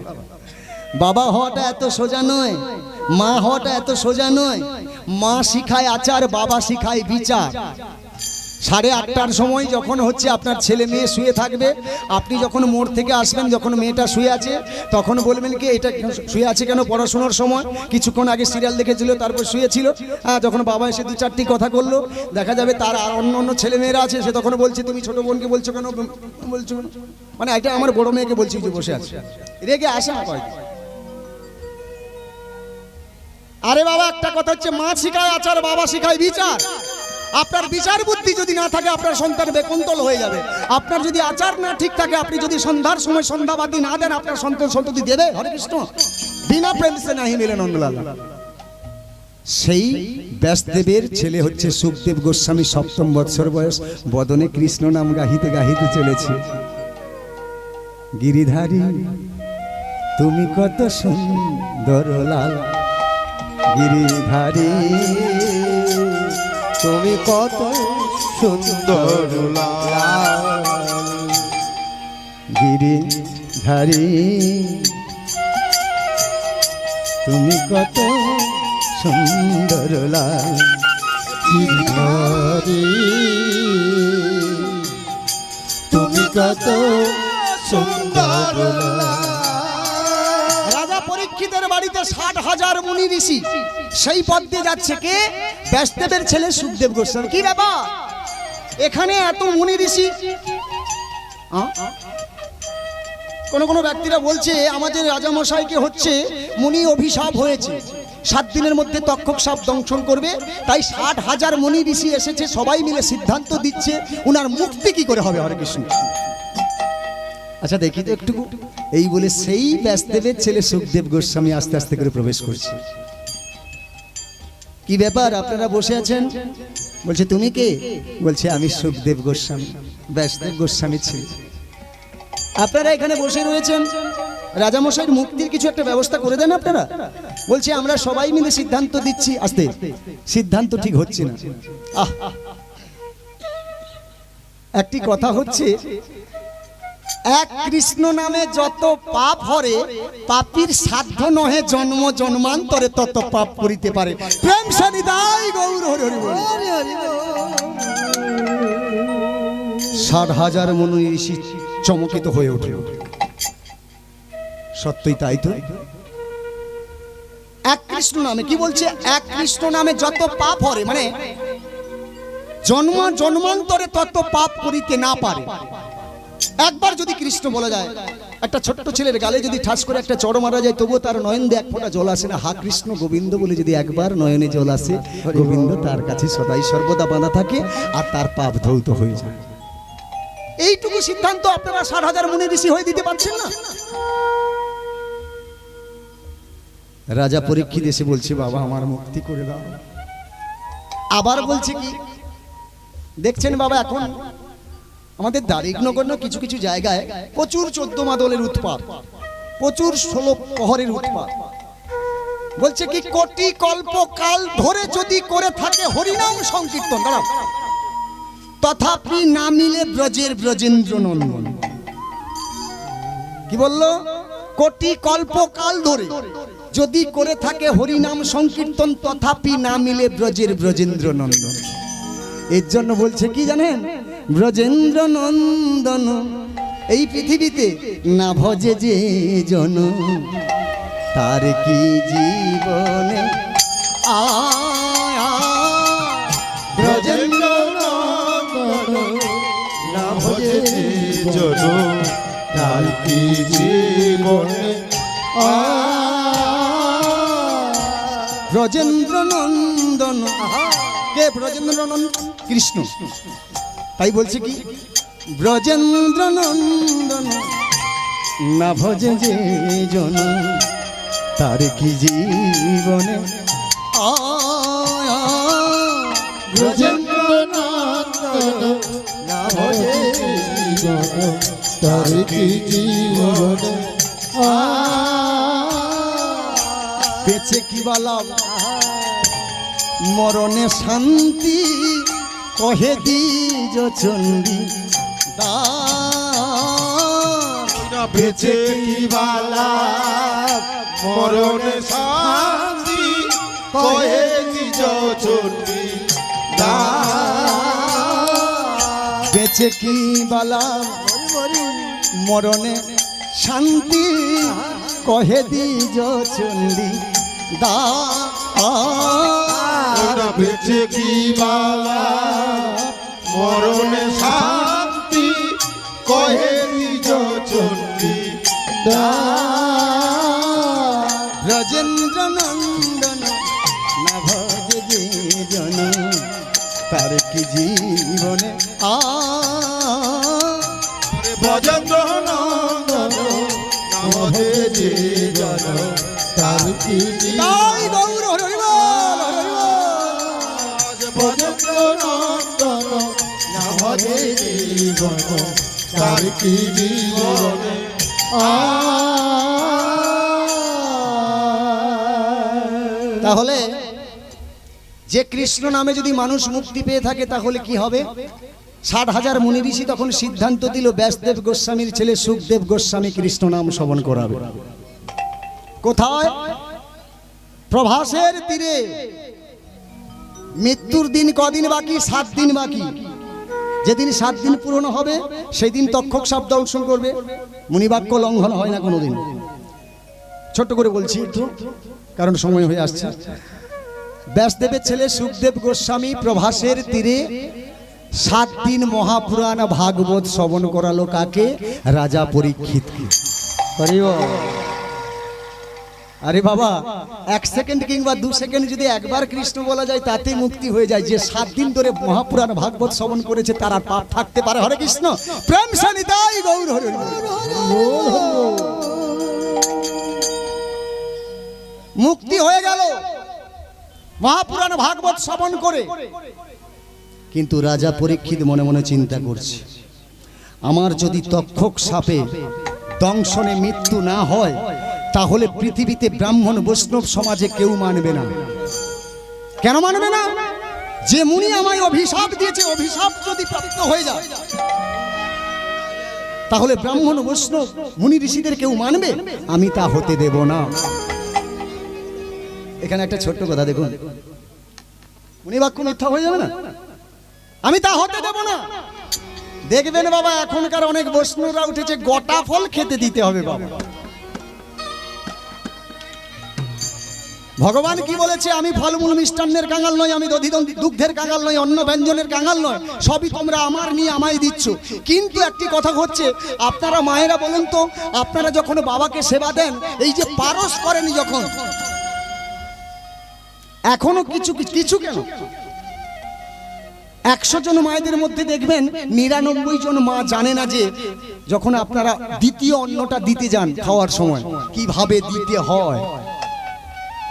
বাবা হওয়াটা এত সোজা নয়, মা হওয়াটা এত সোজা নয়। মা শিখায় আচার, বাবা শিখায় বিচার। 8:30টার সময় যখন হচ্ছে আপনার ছেলে মেয়ে শুয়ে থাকবে, আপনি যখন মোড় থেকে আসবেন, যখন মেয়েটা শুয়ে আছে তখন বলবেন কি এটা শুয়ে আছে কেন? পড়াশোনার সময় কিছুক্ষণ আগে সিরিয়াল দেখেছিল, তারপর শুয়েছিল। যখন বাবা এসে 2-4টি কথা করলো, দেখা যাবে তার আর অন্য ছেলে মেয়েরা আছে, সে তখন বলছে তুমি ছোট বোনকে বলছো কেন, বলছো মানে এটা আমার বড় মেয়েকে বলছি যে বসে আছে, রেগে আসে না কয়। আরে বাবা, একটা কথা হচ্ছে মা শিখায় আচার, বাবা শিখায় বিচার। আপনার বিচার বুদ্ধি যদি না থাকে আপনার সন্তান বেকুন্তল হয়ে যাবে। আপনার যদি আচার না ঠিক থাকে, আপনি যদি সন্ধ্যার সময় সন্ধ্যাবাতি না দেন, আপনার সন্তান সন্ততি দেবে? হরে কৃষ্ণ, বিনা প্রেম সে নাহি মিলে নন্দলাল। সেই ব্যাসদেবের ছেলে হচ্ছে সুখদেব গোস্বামী, 7ম বৎসর বয়স, বদনে কৃষ্ণ নাম গাহিতে গাহিতে চলেছে। গিরিধারী তুমি কত সুন্দর লাল, গিরিধারী তুমি কত সুন্দর লাল, গিরিধারী তুমি কত সুন্দর লাল, গিরিধারী তুমি কত সুন্দর লাল। রাজা পরীক্ষিতের বাড়িতে 60,000 মুনি ঋষি, সেই পথ দিয়ে যাচ্ছে কে? ব্যাসদেবের ছেলে সুখদেব গোস্বামী। কি ব্যাপার এখানে এত মুনি ঋষি? কোন ব্যক্তিরা বলছে আমাদের রাজামশাইকে হচ্ছে মুনি অভিশাপ হয়েছে, 7 দিনের মধ্যে তক্ষক সাপ দংশন করবে, তাই 60,000 মুনি ঋষি এসেছে, সবাই মিলে সিদ্ধান্ত দিচ্ছে উনার মুক্তি কি করে হবে। হরে কৃষ্ণ। আচ্ছা দেখি তো একটু। এই বলে সেই ব্যাসদেবের ছেলে সুখদেব গোস্বামী আস্তে আস্তে করে প্রবেশ করছে। কি ব্যাপার, আপনারা বসে আছেন? বলছে তুমি কে? বলছে আমি সুখদেব গোস্বামী, ব্যাসদেব গোস্বামী ছেলে। আপনারা এখানে বসে রয়েছেন, রাজামশাইয়ের মুক্তির কিছু একটা ব্যবস্থা করে দেন আপনারা। বলছে আমরা সবাই মিলে সিদ্ধান্ত দিচ্ছি। আস্তে, সিদ্ধান্ত ঠিক হচ্ছে না। আহ, একটি কথা হচ্ছে, এক কৃষ্ণ নামে যত পাপ হরে, পাপীর সাধ্য নহে জন্ম জন্মান্তরে তত পাপ করিতে পারে। প্রেম সানিদাই গৌর হরি হরি বল। 60,000 মুনি ঋষি চমকিত হয়ে উঠল। সত্যই তাই তো। এক কৃষ্ণ নামে, কি বলছে? এক কৃষ্ণ নামে যত পাপ হরে, মানে জন্ম জন্মান্তরে তত পাপ করিতে না পারে। একবার যদি কৃষ্ণ বলা যায়, একটা ছোট্ট ছেলের গালে যদি ঠাস করে একটা চড় মারা যায়, তবুও তার নয়ন দিয়ে এক ফোঁটা জল আসে না। হা কৃষ্ণ গোবিন্দ বলে যদি একবার নয়নে জল আসে, গোবিন্দ তার কাছে সদাই সর্বদা বাঁধা থাকে আর তার পাপ ধৌত হয়ে যায়। এইটুকু সিদ্ধান্ত আপনারা 60,000 মুনি ঋষি হয়ে দিতে পারছেন না? রাজা পরীক্ষিত এসে বলছে, বাবা আমার মুক্তি করে দাও। আবার বলছে কি, দেখছেন বাবা এখন আমাদের দারিদ্রনগর কিছু কিছু জায়গায় প্রচুর 14 মাদলের উৎপাত, প্রচুর 16 প্রহরের উৎপাত। বলছে কি, কোটি কল্প কাল ধরে যদি করে থাকে হরিনাম সংকীর্তন, দাঁড়াও, তথাপি না মিলে ব্রজের ব্রজেন্দ্র নন্দন। কি বললো? কোটি কল্প কাল ধরে যদি করে থাকে হরিনাম সংকীর্তন, তথাপি না মিলে ব্রজের ব্রজেন্দ্র নন্দন। এর জন্য বলছে কি জানেন? ব্রজেন্দ্র নন্দন এই পৃথিবীতে না ভজে যে জন, তার কি জীবনে ব্রজেন্দ্র নন্দন না ভজে জন, তার কি জীবনে ব্রজেন্দ্র নন্দন। কে ব্রজেন্দ্র নন্দন? কৃষ্ণ। তাই বলছে কি, ব্রজেন্দ্র নন্দন না ভজে যে জন, তার কি জীবনে ব্রজেন্দ্র নন্দন না ভজে জন, তার কি জীবনে বেঁচে কি বালাম মরণে শান্তি, কহে দ্বিজ চণ্ডী দান। বেঁচে কি বালা মরণে শান্তি, কহে দ্বিজ চণ্ডী দান। বেঁচে কি বালাম মরণে শান্তি, কহে দ্বিজ চণ্ডী দান। বেঁচে কি বালা মরণে শান্তি, কহে দ্বিজ চণ্ডী দান। ব্রজেন্দ্র নন্দন না ভজে যে জন, তার কি জীবনে ব্রজেন্দ্র নন্দন না ভজে যে জন, তার কি তাই গৌর হরি বল, হরি বল। ব্রজেন্দ্র নন্দন না ভজে জীবন, তার কি জীবনে তাহলে যে কৃষ্ণ নামে যদি মানুষ মুক্তি পেয়ে থাকে তাহলে কি হবে? 60,000 মুনি ঋষি তখন সিদ্ধান্ত দিল, ব্যাসদেব গোস্বামীর ছেলে সুখদেব গোস্বামী কৃষ্ণ নাম শ্রবণ করাবে। কোথায়? প্রভাসের তীরে। মৃত্যুর দিন কদিন বাকি? 7 দিন বাকি। যেদিন 7 দিন পূরণ হবে সেই দিন তক্ষক সাপ দংশন করবে। মুনিবাক্য লঙ্ঘন হয় না কোনোদিন। ছোট্ট করে বলছি একটু, কারণ সময় হয়ে আসছে। ব্যাসদেবের ছেলে সুখদেব গোস্বামী প্রভাসের তীরে 7 দিন মহাপুরাণ ভাগবত শ্রবণ করালো। কাকে? রাজা পরীক্ষিতকে। আরে বাবা, 1 সেকেন্ড কিংবা 2 সেকেন্ড যদি একবার কৃষ্ণ বলা যায় তাতেই মুক্তি হয়ে যায়। যে 7 দিন ধরে মহাপুরাণ ভাগবত শ্রবণ করেছে তারা পাপ থাকতে পারে। হরে কৃষ্ণ, প্রেম সে নিতাই গৌর হরি হরি বল। মুক্তি হয়ে গেল মহাপুরাণ ভাগবত শ্রবণ করে। কিন্তু রাজা পরীক্ষিত মনে মনে চিন্তা করছে, আমার যদি তক্ষক সাপে দংশনে মৃত্যু না হয় তাহলে পৃথিবীতে ব্রাহ্মণ বৈষ্ণব সমাজে কেউ মানবে না। কেন মানবে না? যে মুনি আমায় অভিশাপ দিয়েছে, অভিশাপ যদি প্রাপ্ত হয়ে যায় তাহলে ব্রাহ্মণ বৈষ্ণব মুনি ঋষিদের কেউ মানবে? আমি তা হতে দেব না। এখানে একটা ছোট্ট কথা দেখুন, মুনি বাক্য মিথ্যা হয়ে যাবে না, আমি তা হতে দেব না। দেখবেন বাবা, এখনকার অনেক বৈষ্ণবরা উঠেছে, গোটা ফল খেতে দিতে হবে বাবা। ভগবান কি বলেছে? আমি ফলমূল মিষ্টান্নের কাঙাল নই, আমি দুগ্ধের কাঙাল নই, অন্ন ব্যঞ্জনের কাঙাল নয়, সবই তোমরা আমার নিয়ে আমায় দিচ্ছ। কিন্তু একটি কথা হচ্ছে, আপনারা মায়েরা বলুন তো, আপনারা যখন বাবাকে সেবা দেন, এই যে পারস করেন যখন, এখনো কিছু কিছু কেন 100 জন মায়েদের মধ্যে দেখবেন 99 জন মা জানে না যে যখন আপনারা দ্বিতীয় অন্নটা দিতে যান খাওয়ার সময় কিভাবে দিতে হয়,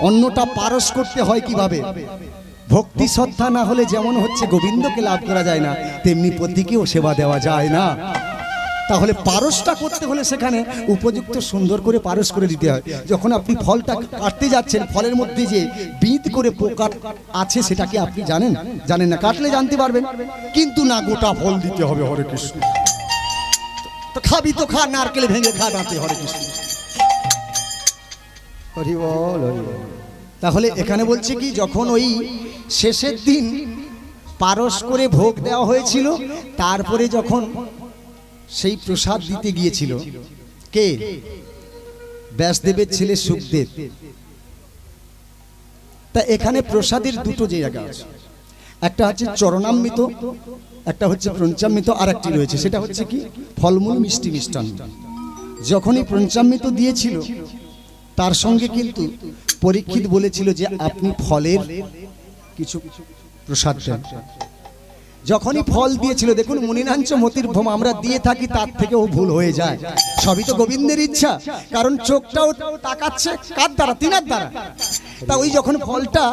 অন্নটা পারস করতে হয় কিভাবে। ভক্তি শ্রদ্ধা না হলে যেমন হচ্ছে গোবিন্দকে লাভ করা যায় না, তেমনি পতিকেও সেবা দেওয়া যায় না। তাহলে পারসটা করতে হলে সেখানে উপযুক্ত সুন্দর করে পারস করে দিতে হয়। যখন আপনি ফলটা কাটতে যাচ্ছেন, ফলের মধ্যে যে বিঁধ করে পোকা আছে সেটা কি আপনি জানেন? জানেন না, কাটলে জানতে পারবেন। কিন্তু না, গোটা ফল দিতে হবে। হরে কৃষ্ণ, তো খাবি তো খা, নারকেল ভেঙে খা, দাঁতে। হরে কৃষ্ণ, হরি বল, হরি বল। তাহলে এখানে বলছে কি, যখন ওই শেষের দিন পারস করে ভোগ দেওয়া হয়েছিল, তারপরে যখন সেই প্রসাদ দিতে গিয়েছিল কে? ব্যাসদেবের ছেলে সুখদেব। তা এখানে প্রসাদের দুটো জায়গা আছে, একটা হচ্ছে চরণামৃত, একটা হচ্ছে পঞ্চামৃত, আর একটি রয়েছে সেটা হচ্ছে কি ফলমূল মিষ্টি মিষ্টান্ন। যখনই পঞ্চামৃত দিয়েছিল তার সঙ্গে কিন্তু পরীক্ষিত বলেছিল যে আপনি ফলের কিছু প্রসাদ দেন। যখনই ফল দিয়েছিল, দেখুন মুনিনাঞ্চ মতির ভ্রম আমরা দিয়ে থাকি, তার থেকেও ভুল হয়ে যায়। সবই তো গোবিন্দের ইচ্ছা, কারণ চোখটাও তাকাচ্ছে কার দ্বারা? তিনার দ্বারা। তা ওই যখন ফলটা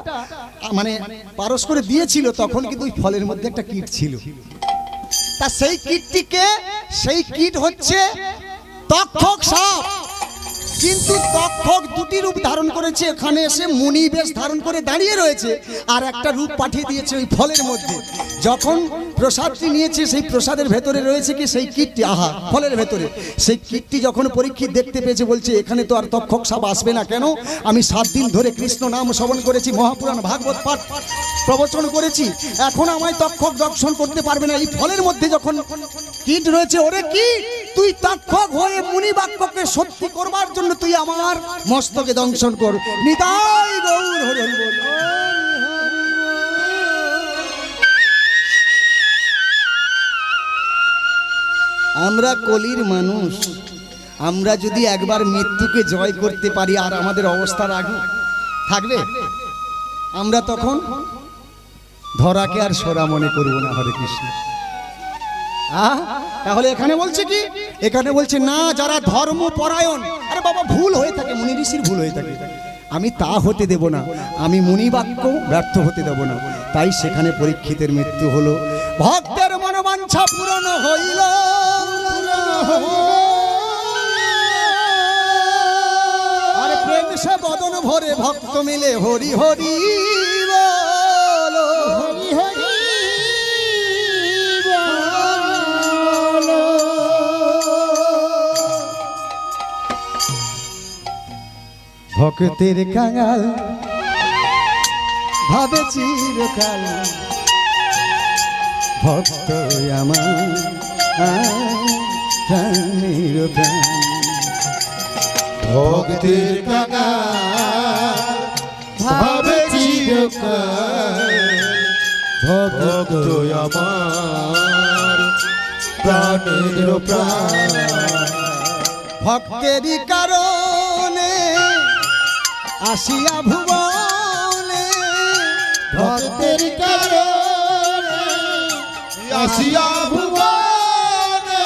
মানে পারস করে দিয়েছিল, তখন কিন্তু ওই ফলের মধ্যে একটা কীট ছিল। তা সেই কীটটিকে, সেই কীট হচ্ছে তক্ষক সাপ। কিন্তু তক্ষক দুটি রূপ ধারণ করেছে, এখানে এসে মুনি বেশ ধারণ করে দাঁড়িয়ে রয়েছে, আর একটা রূপ পাঠিয়ে দিয়েছে ওই ফলের মধ্যে। যখন প্রসাদটি নিয়েছে, সেই প্রসাদের ভেতরে রয়েছে কি সেই কীটটি, আহা, ফলের ভেতরে সেই কীটটি যখন পরীক্ষিত দেখতে পেয়েছে, বলছে এখানে তো আর তক্ষক সাপ আসবে না। কেন? আমি 7 দিন ধরে কৃষ্ণ নাম শ্রবণ করেছি, মহাপুরাণ ভাগবত পাঠ প্রবচন করেছি, এখন আমায় তক্ষক দর্শন করতে পারবে না। এই ফলের মধ্যে যখন কীট রয়েছে, ওরে কীট, তুই তক্ষক হয়ে মুনি বাক্যকে সত্যি করবার জন্য তুই আমার মস্তকে দংশন কর। নিতাই গৌর হরি হরি বল। আমরা কলির মানুষ, আমরা যদি একবার মৃত্যুকে জয় করতে পারি, আর আমাদের অবস্থা থাকবে, আমরা তখন ধরাকে আর সোরা মনে করবো না। হরে কৃষ্ণ। তাহলে এখানে বলছে কি? এখানে বলছে না, যারা ধর্মপরায়ণ, আরে বাবা ভুল হয়ে থাকে, মুনি ঋষির ভুল হয়ে থাকে, আমি তা হতে দেব না, আমি মুনি বাক্য ব্যর্থ হতে দেব না। তাই সেখানে পরীক্ষিতের মৃত্যু হলো। ভক্তের মনোবাঞ্ছা পূরণ হইল, আর প্রেম সে বদন ভরে ভক্ত মিলে হরি হরি বল, হরি হরি বল। ভক্তের কাঙাল ভাবে চিরকাল, ভক্ত আমার প্রাণের প্রাণ। ভক্তের কাঙাল ভাবে চিরকাল, ভক্ত আমার প্রাণের প্রাণ। ভক্তেরই কারণে আসিয়া ভুবনে ভক্তের কারণে আসিয়া ভুবনে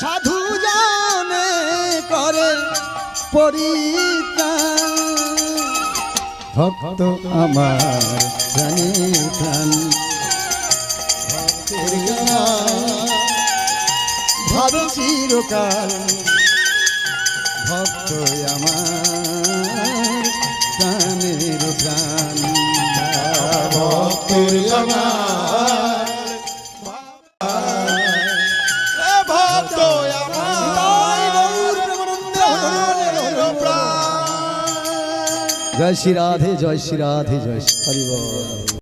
সাধু জানে করে পরিত্রাণ ভক্ত আমার প্রাণে প্রাণ ভক্তের গান ভাবে চিরকাল ভক্ত আমার প্রাণের প্রাণ ভক্তের ভক্ত জয় শ্রী রাধে জয় শ্রী রাধে জয় শ্রী হরি বল।